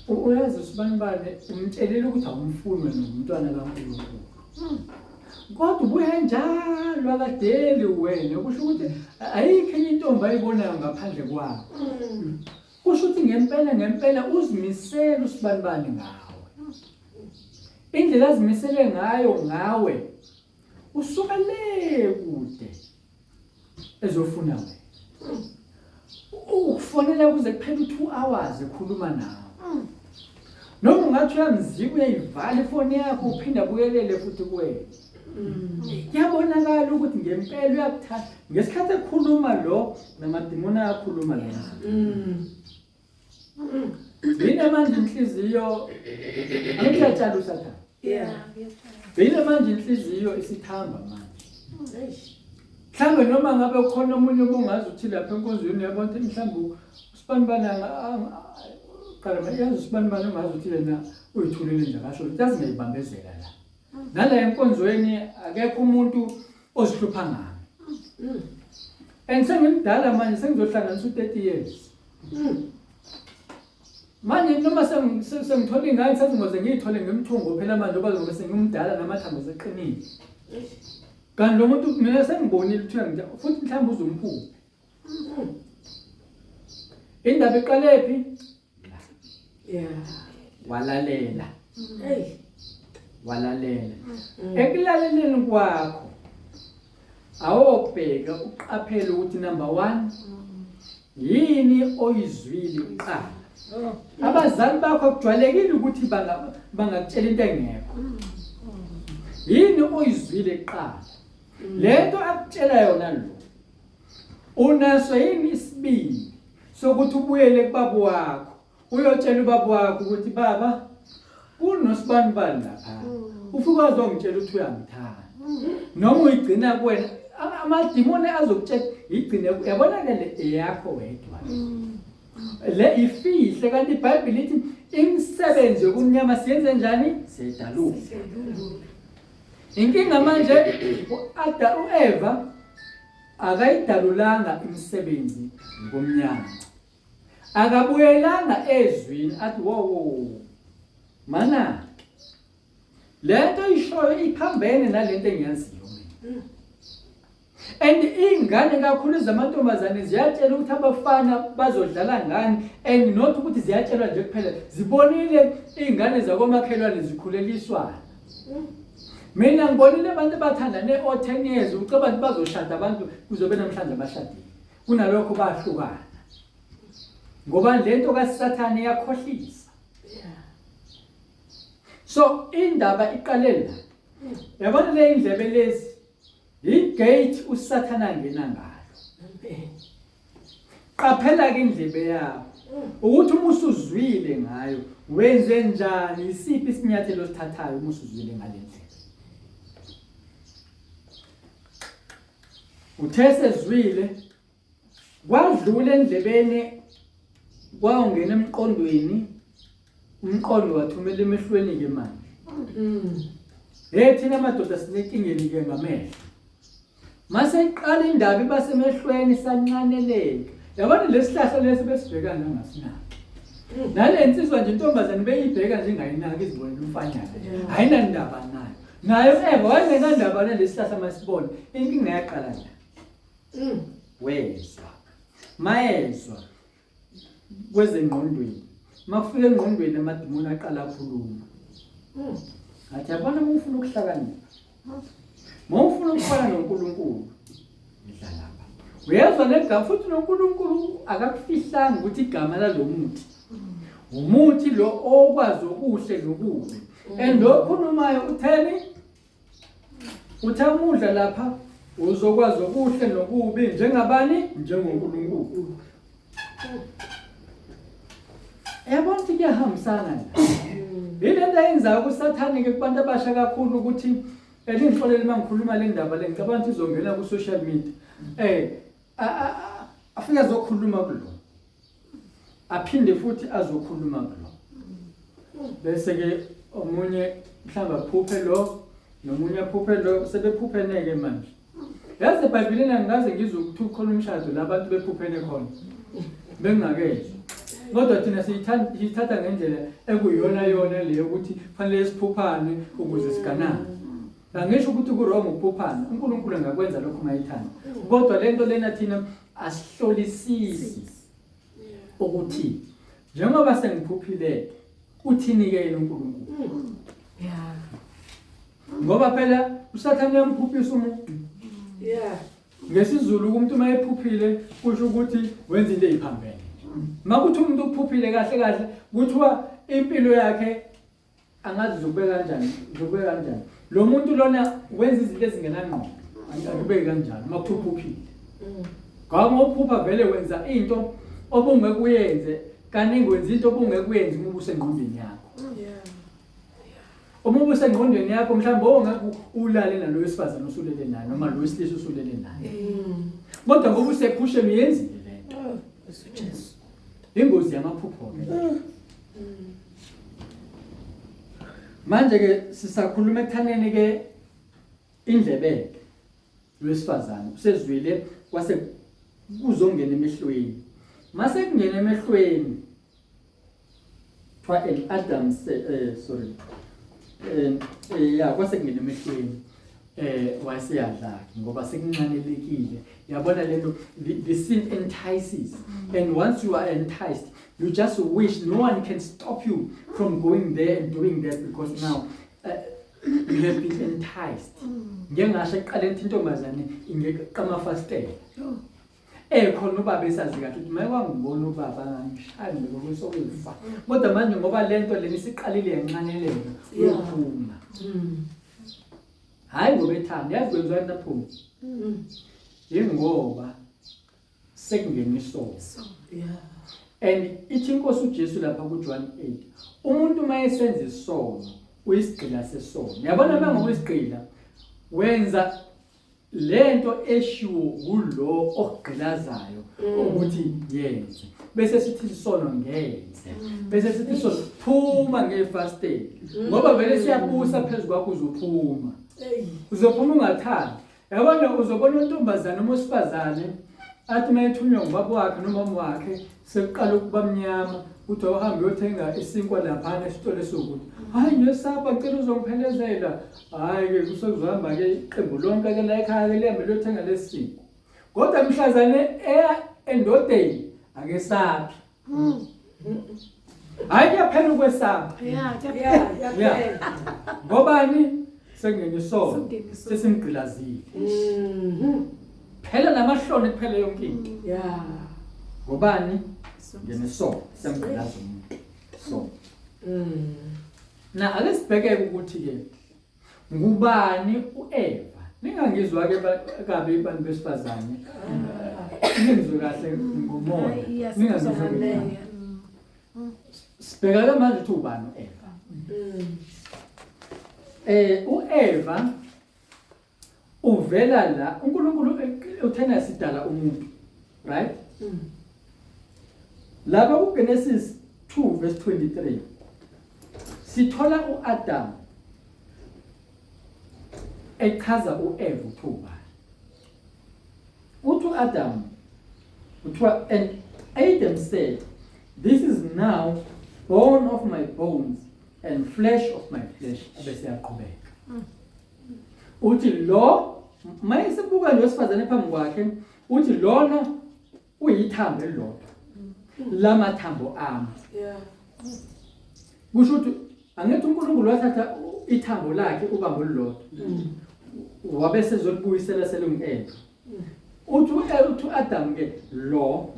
uyazi sibanibani umtshelela ukuthi awumfuni nomntwana kaNkulunkulu kodwa ubuya njalo akadeli wena kusho ukuthi ayikho enye intombi ayibonayo ngaphandle kwakho kusho ukuthi ngempela uzimisele usibanibani ngawe indlela azimisele ngawe usuka le kude ezofuna wena ukufonela kuze kuphela 2 hours ekhuluma nawe noma ungathi uyamzika uyayivala ifoni yakho uphinda buyelele futhi kuwena yabonakala ukuthi ngempela uyakuthanda ngesikhathi ekhuluma lo namadimoni ayakhuluma la Bina manje inhliziyo akuyatshala usathana Bina manje inhliziyo isithamba manje mhlambe noma ngabe khona umunye obungazi uthi lapha enkonzweni yabona mhlambe usibanibana kalama yazi usibanibana ungazi uthi yena uyithulile nje kasho yazi ngiyibambezela la nala enkonzweni akekho umuntu ozihlupha ngami Sengimdala manje sengizohlanganisa u30 years manje noma sengithola ingane sazingoze ngiyithole ngemthungo phela manje oba ngoba sengimdala namathambo seqinile kanti lo muntu mina sengibonile ukuthi ngithe futhi mhlawumbe uzumphupho indaba iqale phi Yeah. walalela Hey. walalela ekulaleleni kwakho awobheka uqaphela ukuthi number 1 yini oyizwile uqala abazali bakho kujwayelekile ukuthi bangakutshela into engekho yini oyizwile kuqala lento akutshela yona lo unaso yini isibindi sokuthi ubuyele kubaba wakho uyotshela ubaba wakho ukuthi baba kunosibani bani lapha ufika uzongitshela ukuthi uyangithanda noma uyigcina kuwena amadimoni azokutshela igcine yabona ke le eyakho wedwa le ifihle kanti iBhayibheli lithi imisebenzi yokunyama siyenze njani sedaluka inkinga manje uEva akayidalulanga imisebenzi ngomnyama akabuyelanga ezwini athi wo mana lento ishoyo iphambene nalento engiyaziyo mina and ingane kakhulu zamantombazane ziyatshela ukuthi abafana bazodlala ngani and not ukuthi ziyatshelwa nje kuphela zibonile izingane zakomakhelwane zikhuleliswana mina ngibonile abantu bathandane o10 years ucabanga bazoshada abantu kuzobe namhlanje abashadile kunalokho bahlukana ngoba lento kaSathane yakhohlisa so indaba iqalela yabona le indlebe lezi igate uSathane angena ngayo qaphela ke indlebe yakho ukuthi uma usuzwile ngayo wenze njani isiphi isinyathelo sithathayo uma usuzwile ngalendlela uthesezwile kwadlula endlebeni kwawungena emqondweni umqondo wathumela emehlweni ke manje thina madoda sinekingeni ke ngamehlo mase iqala indaba ibasemehlweni sancaneleka yabona lesihlahla lesi besibheka ngangasinaki nalensizwa nje intombazane beyibheka njengayinaki izibonela umfanyana ayina ndaba nayo Eva wayengenandaba nalesihlahla masibone inkinga yaqala nje wezwa mayezwa kwezengqondweni makufika engqondweni amadimoni aqala akhuluma athi yabona ufuna ukuhlakanipha ufuna ukufana noNkulunkulu idla lapha uyezwa negama futhi noNkulunkulu akakufihlanga ukuthi igama lalomuthi umuthi lo okwazi okuhle nokubi endokhulumayo utheni uthamudla lapha uzokwazi okuhle nokubi njengabani njengoNkulunkulu yabona ukuthi kuyahambisana ilento eyenzayo kuSathane ke kubantu abasha kakhulu ukuthi elingixolele mangikhuluma le ndaba le ngicabanga ukuthi izongena ku social media afika azokhuluma kulo aphinde futhi azokhuluma kulo bese ke omunye mhlamba phuphe lo nomunye aphuphe lo sebephupeneke manje yazi eBhayibhelini angaze ngizwe ukuthi ukhona umshado labantu bephuphene khona bengakezwe kodwa thina siyithatha ngendlela ekuyiyona leyo ukuthi kufanele siphuphane ukuze siganane angisho ukuthi kurong ukuphuphana uNkulunkulu angakwenza lokho mayithanda kodwa lento lena thina asihlolisisi ukuthi njengoba sengiphuphile uthini ke yena uNkulunkulu ngoba phela uSathane yamphuphisa umuntu ngesizulu umuntu mayephuphile kusho ukuthi wenza into eziphambene makuthi umuntu uphuphile kahle kuthiwa impilo yakhe angazi zokubeka kanjani lo muntu lona wenza izinto ezingenangqondo angikubeki kanjani makuthi uphuphile ngoba uphupha vele wenza into obungekuyenze kaningi wenza into obungekuyenza uma usengqondweni yakho uma usengqondweni yakho mhlawumbe ongeke ulale nalo wesifazana usulele naye noma lo wesilisa usulele naye kodwa ngoba usephusheni uyenzile lento uJesu ingozi yamaphupho manje ke sisakhuluma ekuthaneni ke indlebe lwesifazana usezwile kwase kuzongena emehlweni mase kungena emehlweni Adam kwase kungena emehlweni wasiyadla ngoba sekunqanelekile yabona lento the sin entices and once you are enticed you just wish no one can stop you from going there and doing that because now you have been enticed njengasho eqaleni intombazane ingeqama fastela khona ubaba esazi kahle ukuthi maye kwangibona ubaba ngishayile ngokusokufa kodwa manje ngoba lento leni siqalile yanqaneleka yokuphuma hayi ngoba ethanda yazi kwenziwa naphuma ingoba sekungena isono and ithi inkosi uJesu lapha kuJohn 8 umuntu mayesenza isono uyisigqila sesono yabona mangokuyisigqila wenza lento eshiwo kulo ogqilazayo ukuthi yenze bese sithi isono ngenze bese sithi isono phuma ngefasteli ngoba vele siyabusa phezulu kwakho uzophuma uzophuma ungathandi yabona uzobona untombazana umosifazane athi mayethunywa ngubaba wakhe nomama wakhe sekuqala ukuba mnyama uthi awuhambe uyothenga isinkwa laphana esitolo sokuthi hayi ngesapha cela uzongiphelezela hayi ke kusokuzohamba ke iqembu lonke ke la ekhaya ke lihambe liyothenga lesinkwa kodwa mhlazane endodeni ake saphi hayi kuyaphela ukwesapha ngobani sengene isono sesimgqilazile phela namahloni kuphela yonke into ngobani ngenesono semgqilaza umuntu so na ake sibheke ukuthi ke ngubani uEva ningangizwa ke kabe abantu besifazane ningizwe kahle ngomoya ningangizwa sibheka manje ukuthi ubani uEva uEva uvela la uNkulunkulu uthena sidala umuntu right lapha kuGenesis 2 verse 23 sithola uAdam echaza uEva uthuba uthi uAdam uthiwa and Adam said this is now bone of my bones and flesh of my flesh bese yaqhubeka uthi lo mayesebuka losifazane phambi kwakhe uthi lona uyithambo elilodwa lamathambo ami kusho ukuthi angithi uNkulunkulu wathatha ithambo lakhe ubambo lilodwa wabese zolibuyisela selungu-Eva uthi uAdam ke lo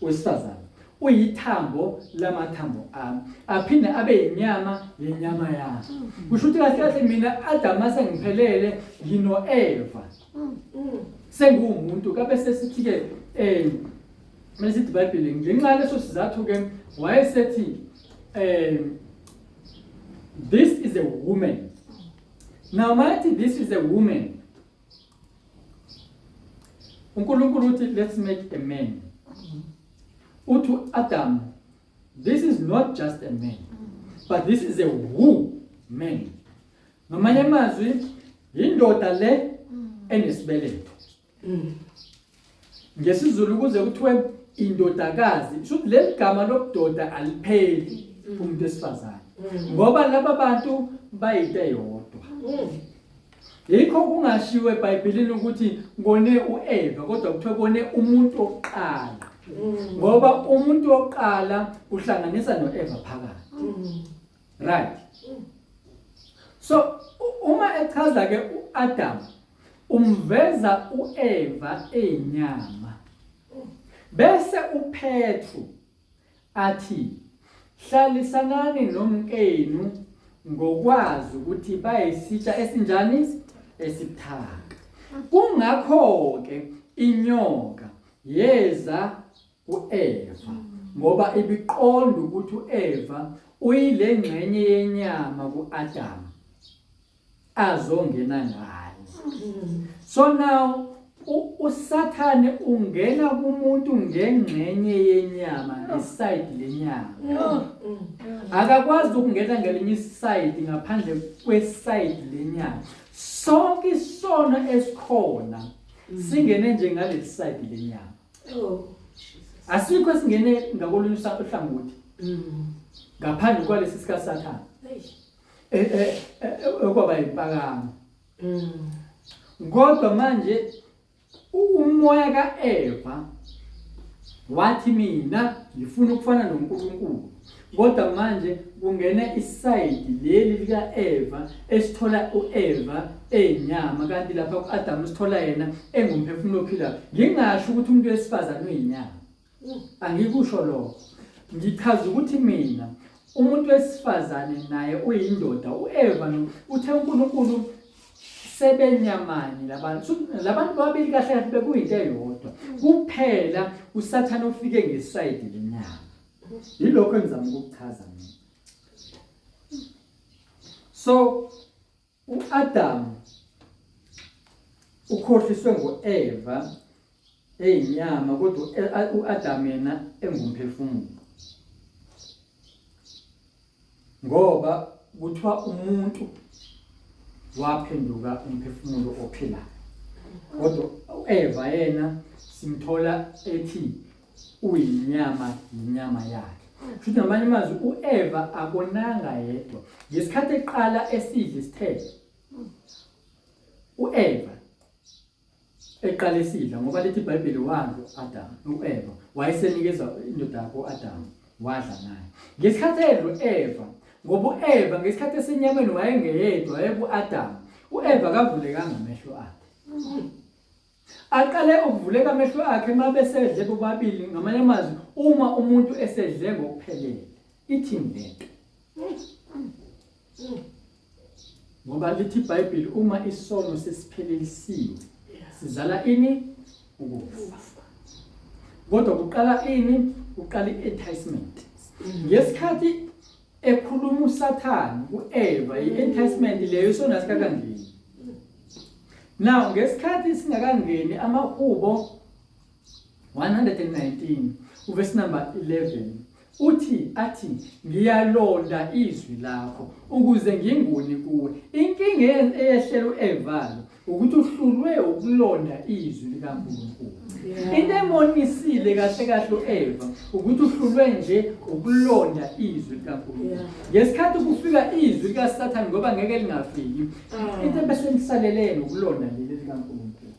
wesifazane uyithambo lamathambo ami aphinde abe yinyama yenyama yami kusho ukuthi kahle mina Adam asengiphelele ngino-Eva sengumuntu kabe sesithi ke masithi iBhayibheli ngenxa leso sizathu ke wayesethi this is a woman now mathi this is a woman uNkulunkulu uthi let's make a man uthi Adam this is not just a man but this is a woman ngamanye amazwi indoda le enesibeleto ngesizulu kuze kuthiwe indodakazi shothi leligama lobudoda alipheli umuntu esifazane ngoba laba bantu bayinto eyodwa yikho kungashiwe eBhayibhelini ukuthi ngone uEva kodwa kuthiwa kone umuntu oqala ngoba umuntu oqala uhlanganisa noEva phakathi right so uma echaza ke uAdam umveza uEva enyama bese uPetru athi hlalisanani nomkenu ngokwazi ukuthi bayisitsha esinjani esibuthaka kungakho ke inyoka yeza uEva ngoba ibiqonda ukuthi uEva uyile ngxenye yenyama kuAdam azongena ngayo so now uSathane ungena kumuntu ngengxenye yenyama ngeside lenyama akakwazi ukungena ngelinye iside ngaphandle kweside lenyama sonke isono esikhona singene nje ngaleli side lenyama asikho singene ngakolunye uhlangothi ngaphandle kwalesi sika Sathane okwaba impakamo Kodwa manje umoya kaEva wathi mina ngifuna ukufana noNkulunkulu. Kodwa manje kungena isayidi leli lika Eva esithola uEva enyama kanti lapha kuAdam sithola yena engumphefumulo ophilayo. Ngingasho ukuthi umuntu wesifazane uyinyama. Angikusho lokho. Ngichaza ukuthi mina umuntu wesifazane naye uyindoda. uEva uthe uNkulunkulu sebenyamani labantu babili kahle kahle bekuyinto eyodwa. Kuphela uSathane ufike ngesayidi lenyama. Yilokho engizama ukukuchaza mina. So uAdam ukhohliswe ngoEva eyinyama kodwa uAdam yena engumphefumulo. Ngoba kuthiwa umuntu waphenduka umphefumulo ophilayo. Kodwa uEva yena simthola ethi uyinyama inyama yakhe. Futhi ngamanye amazwi uEva akonanga yedwa. Ngesikhathi eqala esidla isithelo uEva eqala esidla ngoba lethi iBhayibheli wadla uAdam uEva wayesenikeza indoda yakhe uAdam wadla naye. Ngesikhathi edla uEva ngoba uEva ngesikhathi esenyameni wayengeyedwa uAdam. uEva kavulekanga amehlo akhe. Aqale ukuvuleka amehlo akhe uma besedle bobabili. Ngamanye amazwi uma umuntu esedle ngokuphelele ithini lento? Ngoba lithi iBhayibheli uma isono sesiphelelisiwe sizala ini? Ukufa. Kodwa kuqala ini? Kuqala i-enticement. Ngesikhathi ekhuluma uSathane kuEva i-enticement leyo isona sikakangeni. Now ngesikhathi singakangeni amaHubo 119 uverse number 11 athi ngiyalonda izwi lakho ukuze nginguni kuwe. Inkinga eyehlela uEva ukuthi uhlulwe ukulonda izwi likaNkulunkulu. Into emonisile kahle kahle uEva ukuthi uhlulwe nje ukulonda izwi likaNkulunkulu. Ngesikhathi kufika izwi likaSathane ngoba ngeke lingafiki. Into bese lisalelene ukulonda leli likaNkulunkulu.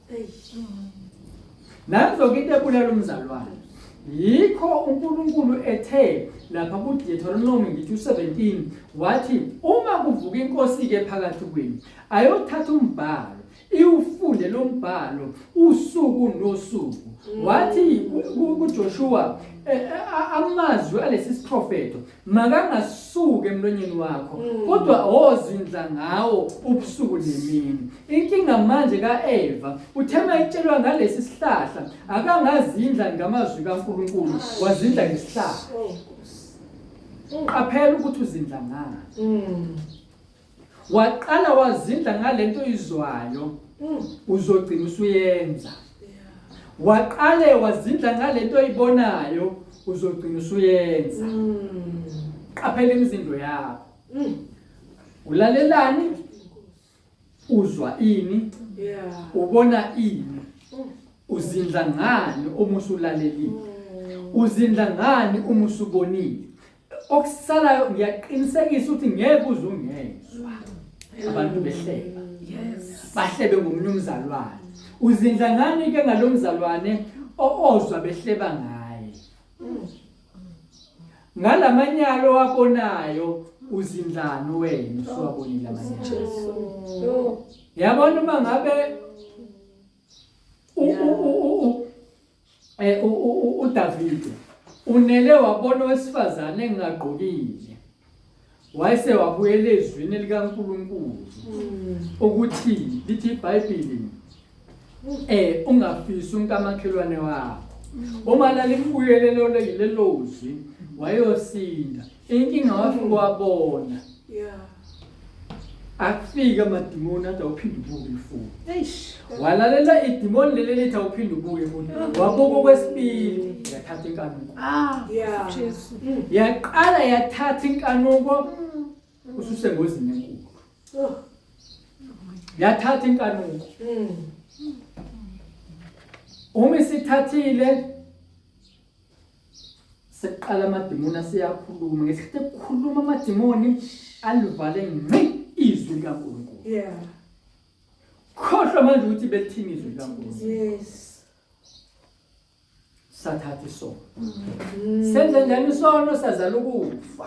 Nazo into ebulala umzalwane. Yikho uNkulunkulu ethe lapha kuDeuteronomy 17 wathi uma kuvuka inkosi ke phakathi kwenu ayothatha umbhalo iwufunde lo mbhalo usuku nosuku. Wathi kuJoshua amazwi alesi siprofeto makangasuke emlonyeni wakho kodwa ozindla ngawo ubusuku nemini. Inkinga manje kaEva uthema itshelwa ngalesi sihlahla akangazindla ngamazwi kaNkulunkulu wazindla ngesihlahla. Qaphela ukuthi uzindla ngani. Waqala wazindla ngalento izwayo uzogcina usuyenza. Waqale wazindla ngalento oyibonayo uzogcina usuyenza. Qaphela imizindo yakho. Ulalelani? Uzwa ini? Ubona ini? Uzindla ngani uma usulalelile? Uzindla ngani uma usubonile? Okusalayo ngiyaqinisekisa ukuthi ngeke uzungezwa. Abantu behleba. Bahlebe ngomunye umzalwane. Uzindla ngani ke ngalomzalwane ozwa behleba ngaye? Ngalamanyalo wabonayo uzindlani wena usuwabonile amanyalo. Yabona uma ngabe uDavid unele wabona wesifazane engagqokile. Wayese wabuyela ezwini likaNkulunkulu ukuthi lithi iBhayibheli ungafisi unkamakhelwane wakho. Uma lalikubuyelelo lelo zwi wayosinda. Inkinga wafika wabona. Akufika amadimoni athi awuphinde ubuke futhi. Walalela idimoni leli lithi awuphinde ubuke futhi. Wabuka okwesibili yathatha inkanuko. Jesu. Yaqala yathatha inkanuko ususengozini enkulu. Yathatha inkanuko. Uma isithathile seqala amadimoni asiyakhuluma. Ngesikhathi ekhuluma amadimoni alivale ngci izwi likaNkulunkulu. khohlwa manje ukuthi belithini izwi likaNkulunkulu. Yes. Sathatha isono. Senze njani isono sazala ukufa?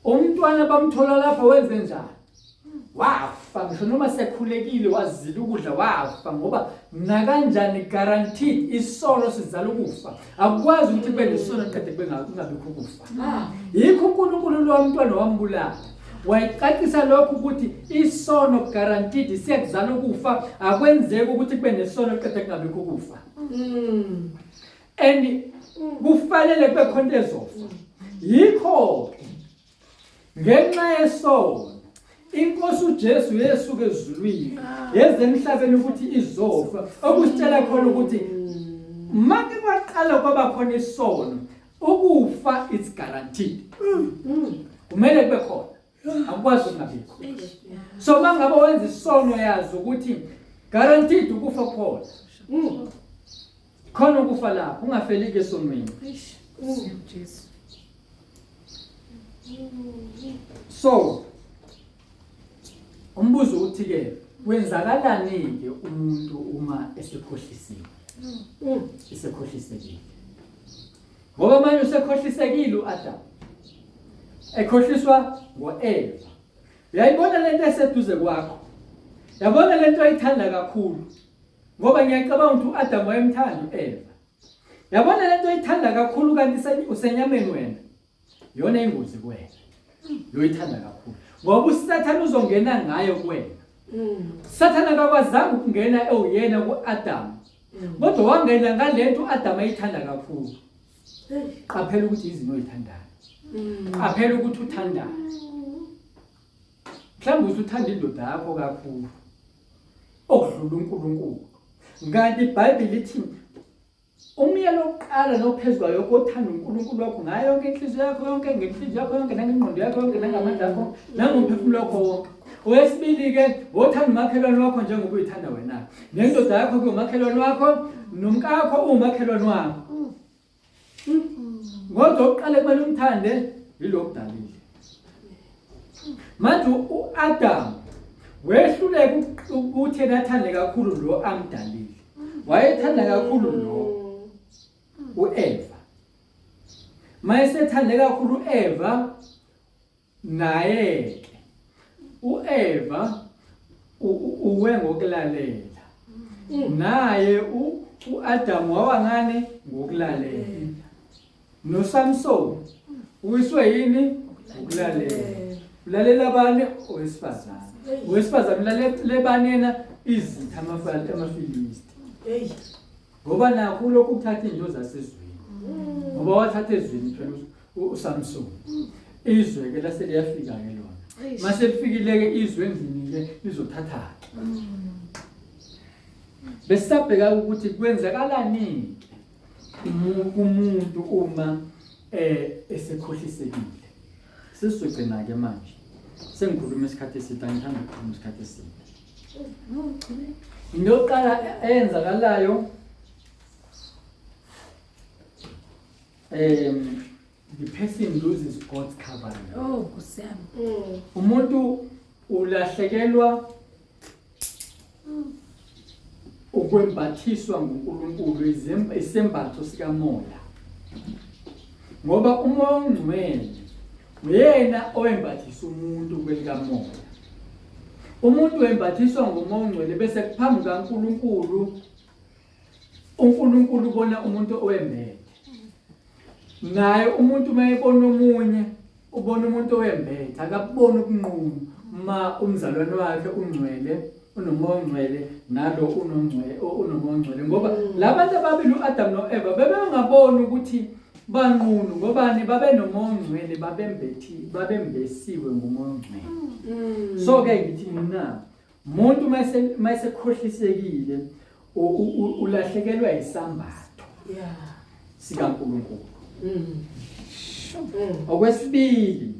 Umntwana bamthola lapho wenze njani? Wafa ngisho noma sekhulekile wazila ukudla wafa ngoba nakanjani guaranteed isono sizala ukufa. Akukwazi ukuthi kube lesono kade kungabikho ukufa. Yikho uNkulunkulu lo mntwana wambulala. Wayicacisa lokho ukuthi isono guaranteed siyakuzala ukufa, akwenzeki ukuthi kube nesono kade kungabikho ukufa. And kufanele kube khona ezofa. Yikho ngenxa yesono Inkosi uJesu yesuka ezulwini yeze emhlabeni ukuthi izofa, okusitshela khona ukuthi make kwaqala kwaba khona isono ukufa it's guaranteed. Kumele kube khona, akwazi ukungabikho. So mangabe wenza isono yazi ukuthi guaranteed ukufa khona. Khona ukufa lapho ungafeli ke esonweni. Jesu. So umbuzo uthi ke kwenzakalani ke umuntu uma esekhohlisiwe? Esekhohlisekile. Ngoba manje usekhohlisekile uAdam. Ekhohliswa ngoEva. Uyayibona lento eseduze kwakho. Yabona lento ayithanda kakhulu. Ngoba ngiyacabanga ukuthi uAdam wayemthanda uEva. Yabona lento ayithanda kakhulu kanti usenyameni wena. Yona ingozi kuwena. Uyoyithanda kakhulu. Ngoba uSathane uzongena ngayo kuwena. Sathane akakwazanga ukungena eyena kuAdam. Kodwa wangena ngalento uAdam ayithanda kakhulu. Qaphela ukuthi izinto oyithandayo. Qaphela ukuthi uthandayo. Mhlawumbe uthanda indoda yakho kakhulu. Okudlula uNkulunkulu. Kanti iBhayibheli lithi umyalo oqala nophezulu yonke othanda uNkulunkulu wakho ngayo yonke inhliziyo yakho yonke, ngenhliziyo yakho yonke, nangengqondo yakho yonke, nangamandla akho, nangomphefumulo wakho wonke. Owesibili ke othanda umakhelwane wakho njengoba uyithanda wena. Nendoda yakho ke umakhelwane wakho, nomkakho umakhelwane wakho. Ngoba oqala kumele umthande yilo kudalile. Manje uAdam wehluleka ukuthi ethande kakhulu lo amdalile. Wayethanda kakhulu lo uEva. Mayesethande kakhulu uEva naye uEva uwe ngokulalela. Naye uAdam wawangane ngokulalela. NoSamson uyiswe yini ukulalela. Ulalela abanye owesifazane. Owesifazane ulalela banena izitha amaFilisti. Ngoba nakho lokhu ukuthatha izinto zasezweni. Ngoba wathatha ezweni phela uSamson. Izwe ke lase liyafika ke lona. Mase lifikile ke izwe endlini ke lizothatha. Besabheka ukuthi kwenzakalani umuntu uma esekhohlisekile. Sesizogcina ke manje. Sengikhuluma isikhathi eside, ngithanda ukukhuluma isikhathi eside. Into yokuqala eyenzakalayo the person loses God's covenant. Oh, kusema. Umuntu ulahlekelwa ukwembathiswa nguNkulunkulu isembatho sikamoya. Ngoba umoya ongcwele uyena owembathisa umuntu kwelikamoya. Umuntu wembathiswa ngumoya ongcwele bese kuphambi kaNkulunkulu uNkulunkulu ubona umuntu owembethe. Naye umuntu mayebona omunye ubona umuntu owembethe, akaboni ukunquma ma umzalwane wakhe ungcwele, unomoya ongcwele nalo unomoya ongcwele. Ngoba labantu ababili uAdam noEva bebengaboni ukuthi banqunu ngobani babe nomoya ongcwele, babembesiwe ngumoya ongcwele. So ke ngithi mina umuntu mayesekhohlisekile ulahlekelwa isambatho sikaNkulunkulu. Okwesibili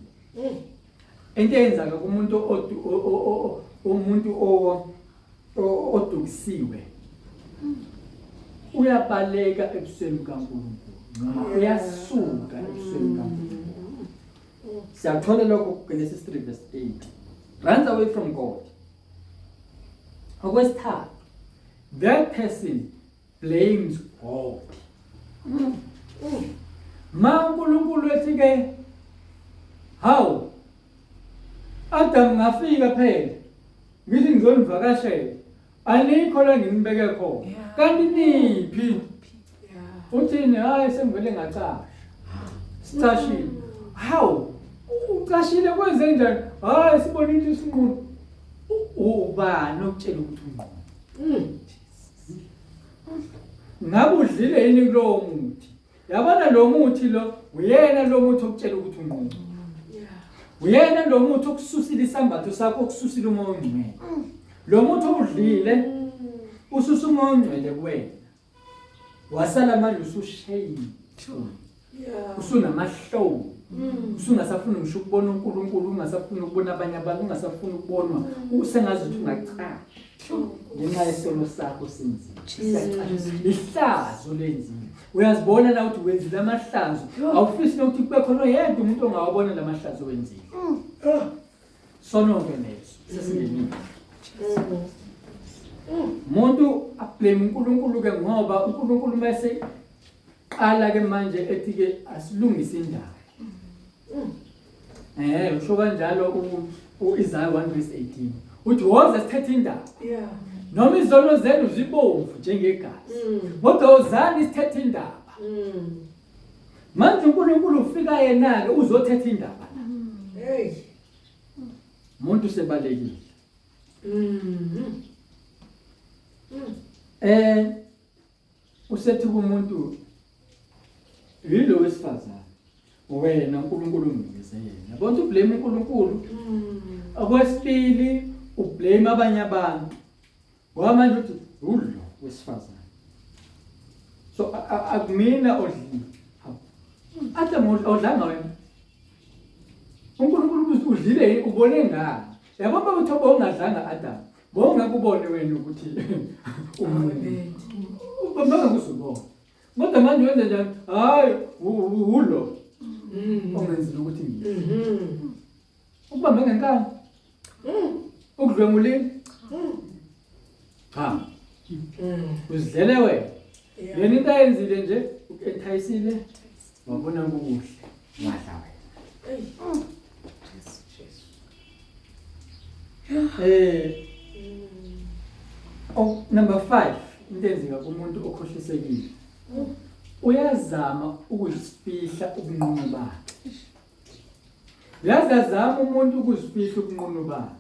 into eyenzaka kumuntu odukisiwe uyabaleka ebusweni kaNkulunkulu noma uyasuka ebusweni kaNkulunkulu. Siyathola lokho kuGenesis 3:8. Runs away from God. Okwesithathu, that person blames God. Ma uNkulunkulu ethi-ke, hawu, Adam ngafika phela, ngithi ngizonivakashela, anikho la nginibeke khona. Yeah. Kanti niphi? Yeah. Uthini? Hayi sengivele ngacasha. Sicashile. Hawu, ucashile kwenze njani? Hayi sibona into isinqumo. Ubani okutshela ukuthi unqobo? Ngabe udlile yini kulowo muthi? Yabona lo muthi lo, uyena lo muthi okutshela ukuthi unqobo. Yeah. Uyena lo muthi okususile isambatho sakho, okususile umoya ongcwele. Lo muthi udlile ususa umoya ongcwele kuwena. Wasala manje usushame. Yeah. Usunamahlobo. Usungasafuni ngisho ukubona uNkulunkulu, ungasafuni ukubona abanye abantu, ungasafuni ukubonwa. Usengazi ukuthi ungacaca. Ngenxa yesono sakho senzile. Ihlazo lenzile. Uyazibona na ukuthi wenzile amahlazo. Awufisi ukuthi kube khona yedwa umuntu ongawabona lamahlazo wenzile. Sono ke leso. Sesingenile. Umuntu ablame uNkulunkulu ke ngoba uNkulunkulu mase qala ke manje ethi ke asilungise indaba. Usho kanjalo uIsaiah 1:18. Uthi woza sithethe indaba. Yeah. Noma izono zenu zibomvu njengegazi. Kodwa wozani sithethe indaba. Manje uNkulunkulu ufika yena ke uzothetha indaba. Hey. Umuntu sebalekile. Usethi kumuntu yilo wesifazana. Wena uNkulunkulu ungiveze yena. Yabona ublame uNkulunkulu. Okwesibili ublame abanye abantu. Ngoba manje uthi ulo wesifazana. So akumina odlile. Adam odlanga wena. uNkulunkulu udlile ubone ngani? Yabona ukuthi obongadlanga Adam. Bongakubone wena ukuthi ubamba kusubona. Kodwa manje wenza njani? Hayi ulo. Ongenzile ukuthi ngiye. Ubambe ngenkani? Ukudlwengulini? Ha. Uzidlele wena. Yena into ayenzile nje ukenthayisile. Wabona kuhle. Ngadla wena. Number 5, into enzeka kumuntu okhohlisekile. Uyazama ukuzifihla ubunqunu bakhe. Uyazama umuntu ukuzifihla ubunqunu bakhe.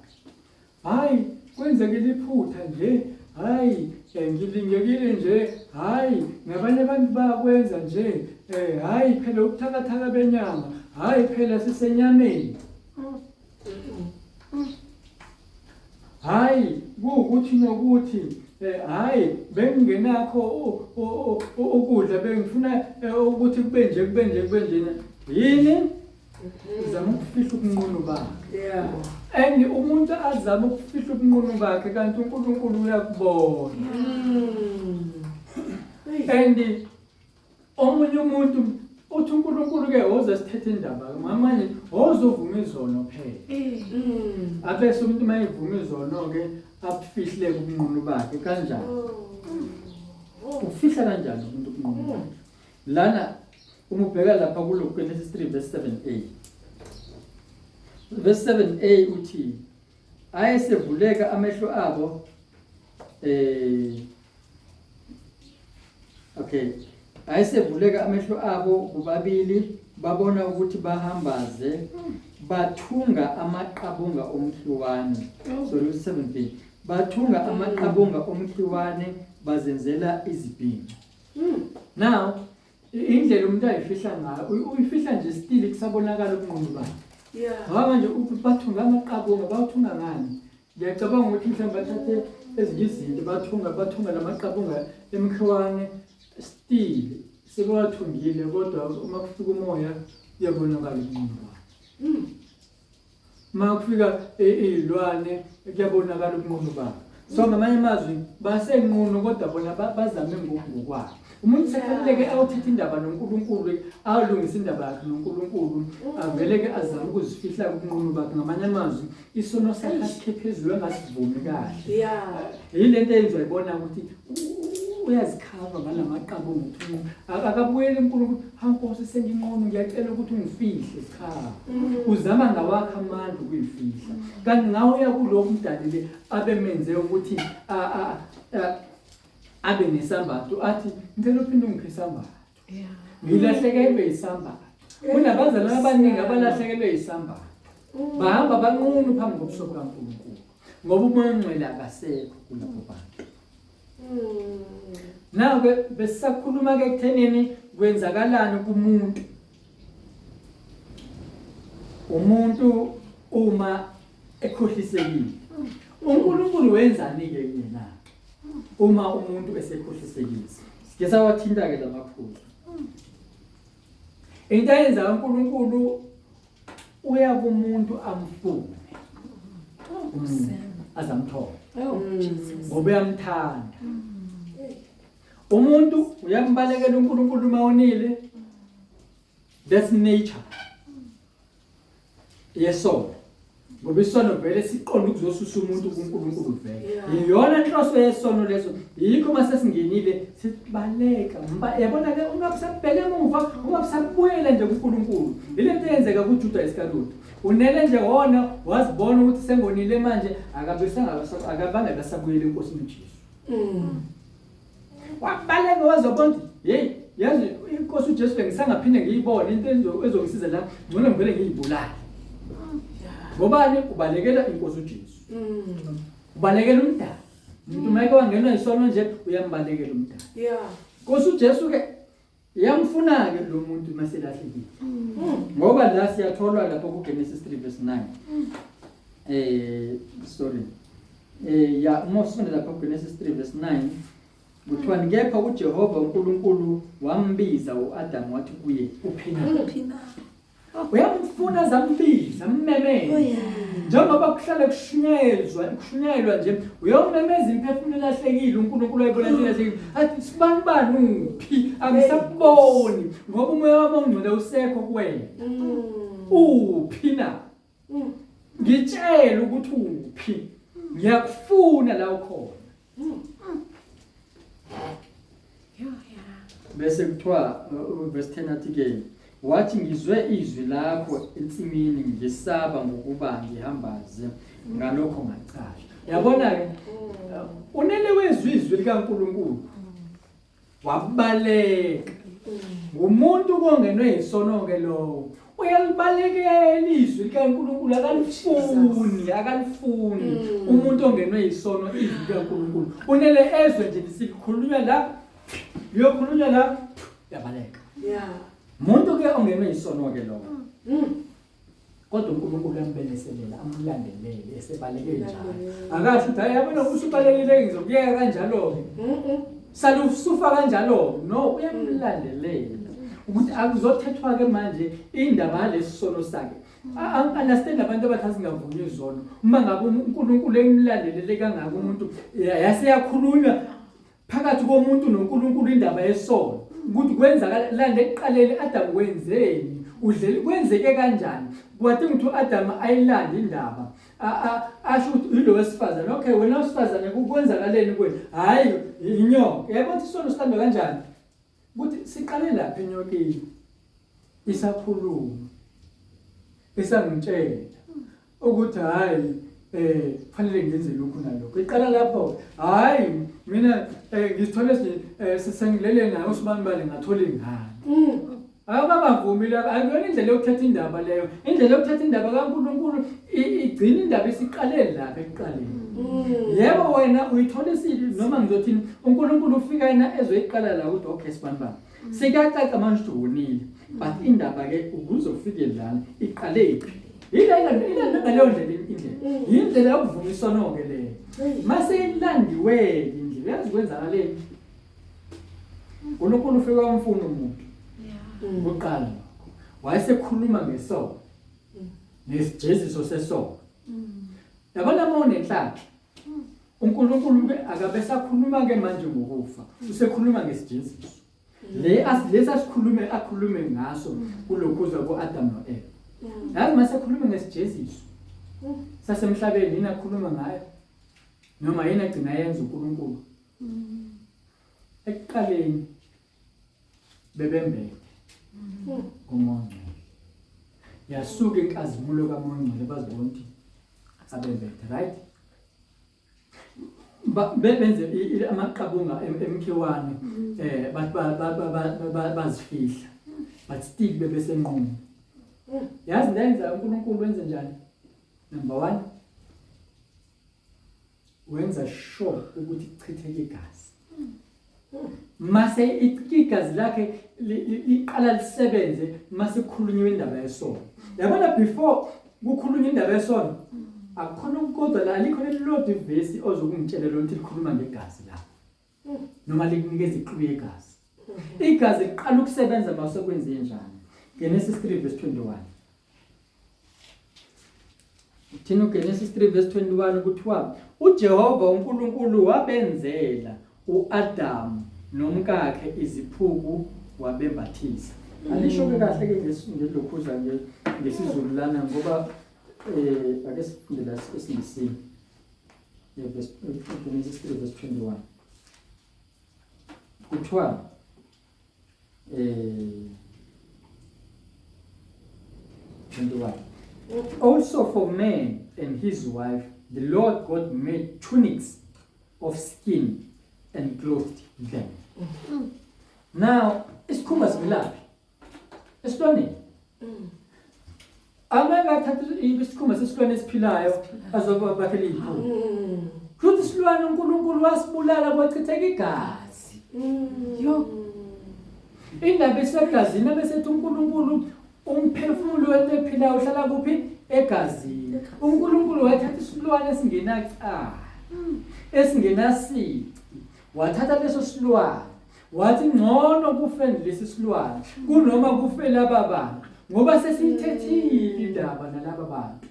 Hayi, kwenzekile iphutha nje. Hayi, ngilingekile nje. Hayi, ngabanye abantu bayakwenza nje. Hayi, phela ubuthakathaka benyama. Hayi, phela sisenyameni. Hayi, ukuthi nokuthi hayi bengingenakho ukudla bengifuna ukuthi kube nje yini uzama ukufihla ubunqunu bakhe. Yeah. And umuntu azama ukufihla ubunqunu bakhe kanti uNkulunkulu uyakubona. And omunye umuntu uthi uNkulunkulu ke woza sithethe indaba manje ozovuma izono phela. Abese umuntu mayivuma izono ke afihle ubunqunu bakhe kanjani? Ufihla kanjani umuntu ubunqunu bakhe? Lana uma ubheka lapha kuLuke Genesis 3:7a. Verse 7a uthi ayesevuleka amehlo abo ayesevuleka amehlo abo bobabili babona ukuthi bahambaze bathunga amaqabunga omkhiwane. So 7b bathunga amaqabunga omkhiwane bazenzela izibhinqa. Now indlela umuntu ayifihla ngayo uyifihla nje still kusabonakala ubunqunu bakhe. Yeah. Ngoba manje bathunga amaqabunga bawuthunga ngani? Ngiyacabanga ukuthi mhlawumbe bathathe ezinye izinto bathunga lamaqabunga emkhiwane still sebathungile kodwa uma kufika umoya uyabonakala ubunqunu bakhe. Uma kufika izilwane kuyabonakala ubunqunu bakhe. So ngamanye amazwi basenqunu kodwa bona bazame ngokwabo. umuntu sefanele awuthethe indaba noNkulunkulu alungisa indaba yakhe noNkulunkulu avele ke azama ukuzifihla kunqunu bakhe ngamanye amazwi isono sakhe sikhephezulu angasivumi kahle yilento eyenziwa ibona ukuthi uyazikhava ngalamaqaba ngokuthi akabuyeli uNkulunkulu hankosi senginqono ngiyacela ukuthi ungifihle sikhava uzama ngawakhe amandla ukuyifihla kanti ngawe yakulo mdali le abemenze ukuthi abe nesambatho athi ngicela uphinde ungiphe isambatho ngilahlekelwe isambatho kunabazalwane abaningi abalahlekelwe isambatho bahamba banqunu phambi kobuso kaNkulunkulu ngoba umoya ongcwele akasekho kulabo bantu nawe besisakhuluma ke ekuthenini kwenzakalani kumuntu umuntu uma ekhohlisekile uNkulunkulu wenzani ke yena uma umuntu esekhohlisekile sike sawathinta ke lamaphutha into eyenza uNkulunkulu uya kumuntu amfune azamthola ngoba uyamthanda umuntu uyambalekela uNkulunkulu mawonile that's nature yesono ngoba isono vele siqonda ukuzosusa umuntu kuNkulunkulu vele iyona inhloso yesono leso yikho mase singenile sibaleka yabona ke ungabusabheke emuva ungabusabuyela nje kuNkulunkulu ilento eyenzeka kuJuda Iskariyoti unele nje wona wazibona ukuthi sengonile manje akabanga kasabuyela enkosini uJesu wabaleka wazobona hey yazi inkosi uJesu ngisangaphinde ngiyibone into ezongisiza la ngcono ngivele ngiyibulala ngobani ubalekela inkosi uJesu ubalekela umdala umuntu mayeke wangenwa isono nje uyambalekela umdala inkosi uJesu ke yamfuna ke lo muntu maselahlekile ngoba la siyatholwa lapho kuGenesis 3:9 ya mosifunda lapho kuGenesis 3:9 kuthiwa ngepha uJehova uNkulunkulu wambiza uAdam wathi kuye uphina uyamfuna zambiza mmemeze njengoba kuhlala kushunyelwa nje uyomemeza imphefumulo elahlekile uNkulunkulu ayibona into elahlekile athi sibani uphi angisaboni ngoba umoya wami ongcwele usekho kuwena uphi na ngitshela ukuthi uphi ngiyakufuna la ukhona bese kuthiwa verse 10 athi ke wathi ngizwe izwi lakho ensimini ngisaba ngokuba ngihambaze ngalokho ngacasha yabona ke unele wezwi likaNkulunkulu wabaleka ngumuntu kongenwe isono ke lo uyalibalekela izwi likaNkulunkulu akalifuni umuntu ongenwe isono izwi likaNkulunkulu unele ezwe nje lisikhulunywa la liyokhulunywa la yabaleka umuntu ke ongenwe isono ke lo kodwa uNkulunkulu uyambeleselela amlandelele esebaleke njalo akasho ukuthi yabona usubalekile ngizokuyeka kanjalo ke salusufa kanjalo no uyamlandelela ukuthi akuzothethwa ke manje indaba lesisono sakhe understand abantu abathi singavunye izono uma ngabe uNkulunkulu emlandelele kangaka umuntu yaseyakhulunywa phakathi komuntu noNkulunkulu indaba yesono ukuthi kwenzakalani ekuqaleni Adam wenzeni udlele kwenzeke kanjani kwathi ukuthi uAdam ayilanda indaba asho ukuthi yilo wesifazane okay wena wesifazane kwenzakaleni kuwena hayi inyoka yabona isono siqhambe kanjani ukuthi siqale lapha enyokeni isakhuluma esangitshela ukuthi hayi kufanele ngenze lokhu nalokho iqala lapho hayi mina ngithole sengilele nayo usibani bale ngathola ingane abangavumile akuyona indlela yokuthatha indaba leyo indlela yokuthatha indaba kaNkulunkulu igcina indaba isiqalele lapha ekuqaleni yebo wena uyithola isili noma ngizothini uNkulunkulu ufika yena ezoyiqala la ukuthi okay sibani bani sikacaca manje uwonile but indaba ke ukuzofike lana iqale phi ila ngaleyo ndlela indlela yokuvumisa nonke leyo mase ilandiwe indlela yazikwenzakaleni uNkulunkulu ufika wamfuna umuntu ngoqala wayesekhuluma ngesono nesijeziso sesono yabona mona enhlaka uNkulunkulu ke akabe sakhuluma ke manje ngokufa usekhuluma ngesijeziso akhulume ngaso kulokhuza ku-Adam no-Eva. Yazi mase khuluma ngesijeziso sasemhlabeni yini akhuluma ngayo noma yini agcina yenza uNkulunkulu. Ekuqaleni bebembethe kuMoya. Yasuka inkazimulo kaMoya bazibona ukuthi abembethe, right? Benze amaqabunga emkhiwane bazifihla but still bebesenqomo. Yazi ndenza uNkulunkulu wenze njani? Number 1, wenza sure ukuthi kuchitheke igazi. Mase igazi lakhe liqala lisebenze mase kukhulunywa indaba yesono. Yabona before kukhulunywa indaba yesono akukhona kodwa la likhona lelodwa ivesi ozokungitshelela ukuthi likhuluma ngegazi la. Noma likunikeza iqhubeko yegazi. Igazi liqala ukusebenza mase kwenze njani? Genesis 3:21. Thina Genesis 3:21 kuthiwa uJehova uNkulunkulu wabenzela uAdam nomkakhe iziphuku wabembathisa. Alisho ke kahle ke ngelokhuza ngesizulu lana ngoba ake sifunde la esiNgisini. Genesis 3:21. Kuthiwa also for man and his wife the Lord God made tunics of skin and clothed them. Now isikhumba sivilaphi? Esilwaneni. Angathatha isikhumba sesilwane esiphilayo azoba bakhele iphupho. Kuthi isilwane uNkulunkulu wasibulala kwachitheka igazi. Yo. Indaba esegazini abesethi uNkulunkulu umphefumulo wento ephilayo uhlala kuphi? Egazini. uNkulunkulu wathatha isilwane esingenacala, esingenasici, wathatha leso silwane wathi ngcono kufe lesi silwane kunoma kufe laba bantu ngoba sesithethile indaba nalaba bantu.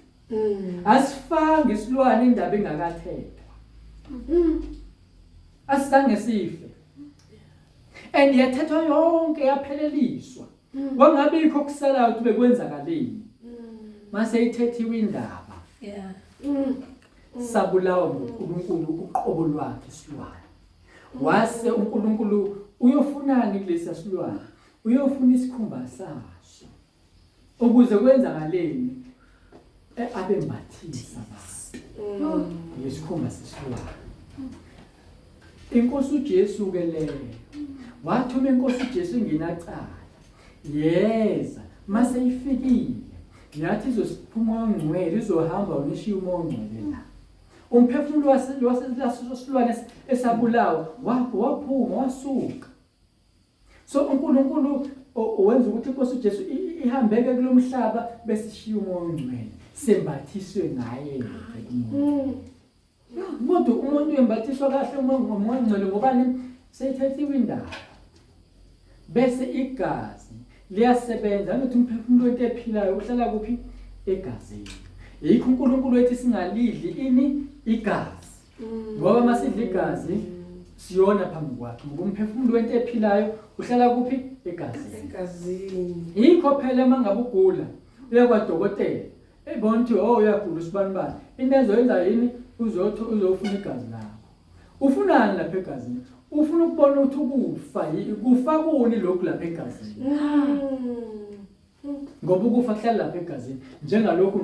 Asifanga isilwane indaba engakathethwa. Asisange sife. And yathethwa yonke yapheleliswa. Kwangabikho kusalayo ukuthi bekwenzakaleni. Mase ithethiwe indaba. Sabulawa uNkulunkulu uqobo lwakhe isilwane. Wase uNkulunkulu uyofunani kulesi silwane? Uyofuna isikhumba saso. Ukuze kwenzakaleni abembathisa abantu. Isikhumba sesilwane. Inkosi uJesu ke leyo. Wathuma inkosi uJesu ngenacala. Yeza, mase ifikile. Yathi izosiphuma ongcwele izohamba unishiya uMongcwele la. Umphefumulo wasesilwane esabulawa waphuma wasuka. So uNkulunkulu wenza ukuthi inkosi uJesu ihambeke kulomhlaba bese ishiya uMongcwele sembathiswe ngaye umuntu. Kodwa umuntu uyembathiswa kahle uMongcwele ngobani? Seyithethiwe indaba. Bese igazi liyasebenza ukuthi umphefumulo wento ephilayo uhlala kuphi? Egazini. Yikho uNkulunkulu wethi singalidli ini? Igazi. Ngoba masidla igazi siyona phambi kwakhe. Ngoba umphefumulo wento ephilayo uhlala kuphi? Egazini. Yikho phela mangabe ugula uya kwaDokotela ebona ukuthi uyagula usibani. Into ezoyenza yini? Uzofuna igazi lakho. Ufunani lapha egazini? Ufuna ukubona ukuthi kufa kuni lokhu lapha egazini. Ngoba ukufa kuhlala lapha egazini njengalokhu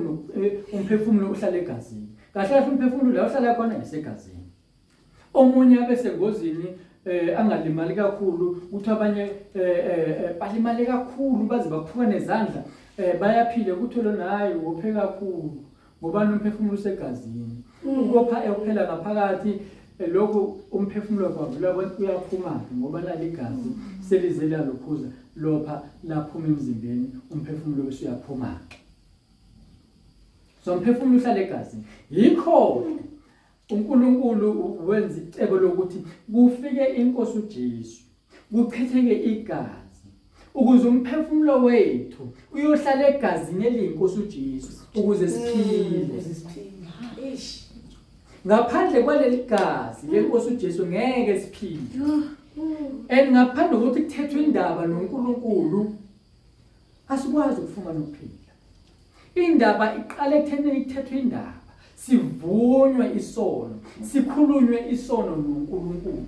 umphefumulo uhlala egazini. Kahle umphefumulo la uhlala khona esegazini. Omunye abesengozini angalimali kakhulu, uthi abanye balimale kakhulu baze baphuka nezandla bayaphila ukuthi lo naye uphe kakhulu ngoba umphefumulo usegazini. Ukopha ephela ngaphakathi lokho umphefumulo kwavula uyaphuma ngoba la ligazi selizela lokhuza lopha laphuma emzimbeni umphefumulo bese uyaphuma. So umphefumulo uhlala egazini. Yikho uNkulunkulu wenza icebo lokuthi kufike inkosi uJesu kuchitheke igazi ukuze umphefumulo wethu uyohlala egazini eliyinkosi uJesu ukuze siphile. Ngaphandle kwaleli gazi lenkosi uJesu ngeke siphile. And ngaphandle kokuthi kuthethwe indaba noNkulunkulu asikwazi ukufumana ukuphila. Indaba iqala ekutheni ithethwe indaba, sivunywe isono, sikhulunywe isono noNkulunkulu.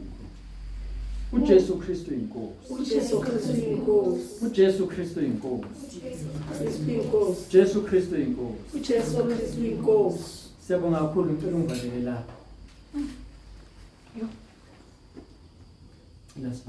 uJesu Kristu inkosi. uJesu Kristu inkosi. uJesu Kristu inkosi. Jesu Kristu inkosi. uJesu Kristu inkosi. uJesu Kristu inkosi. Siyabonga kakhulu ngicela ungivalele lapha.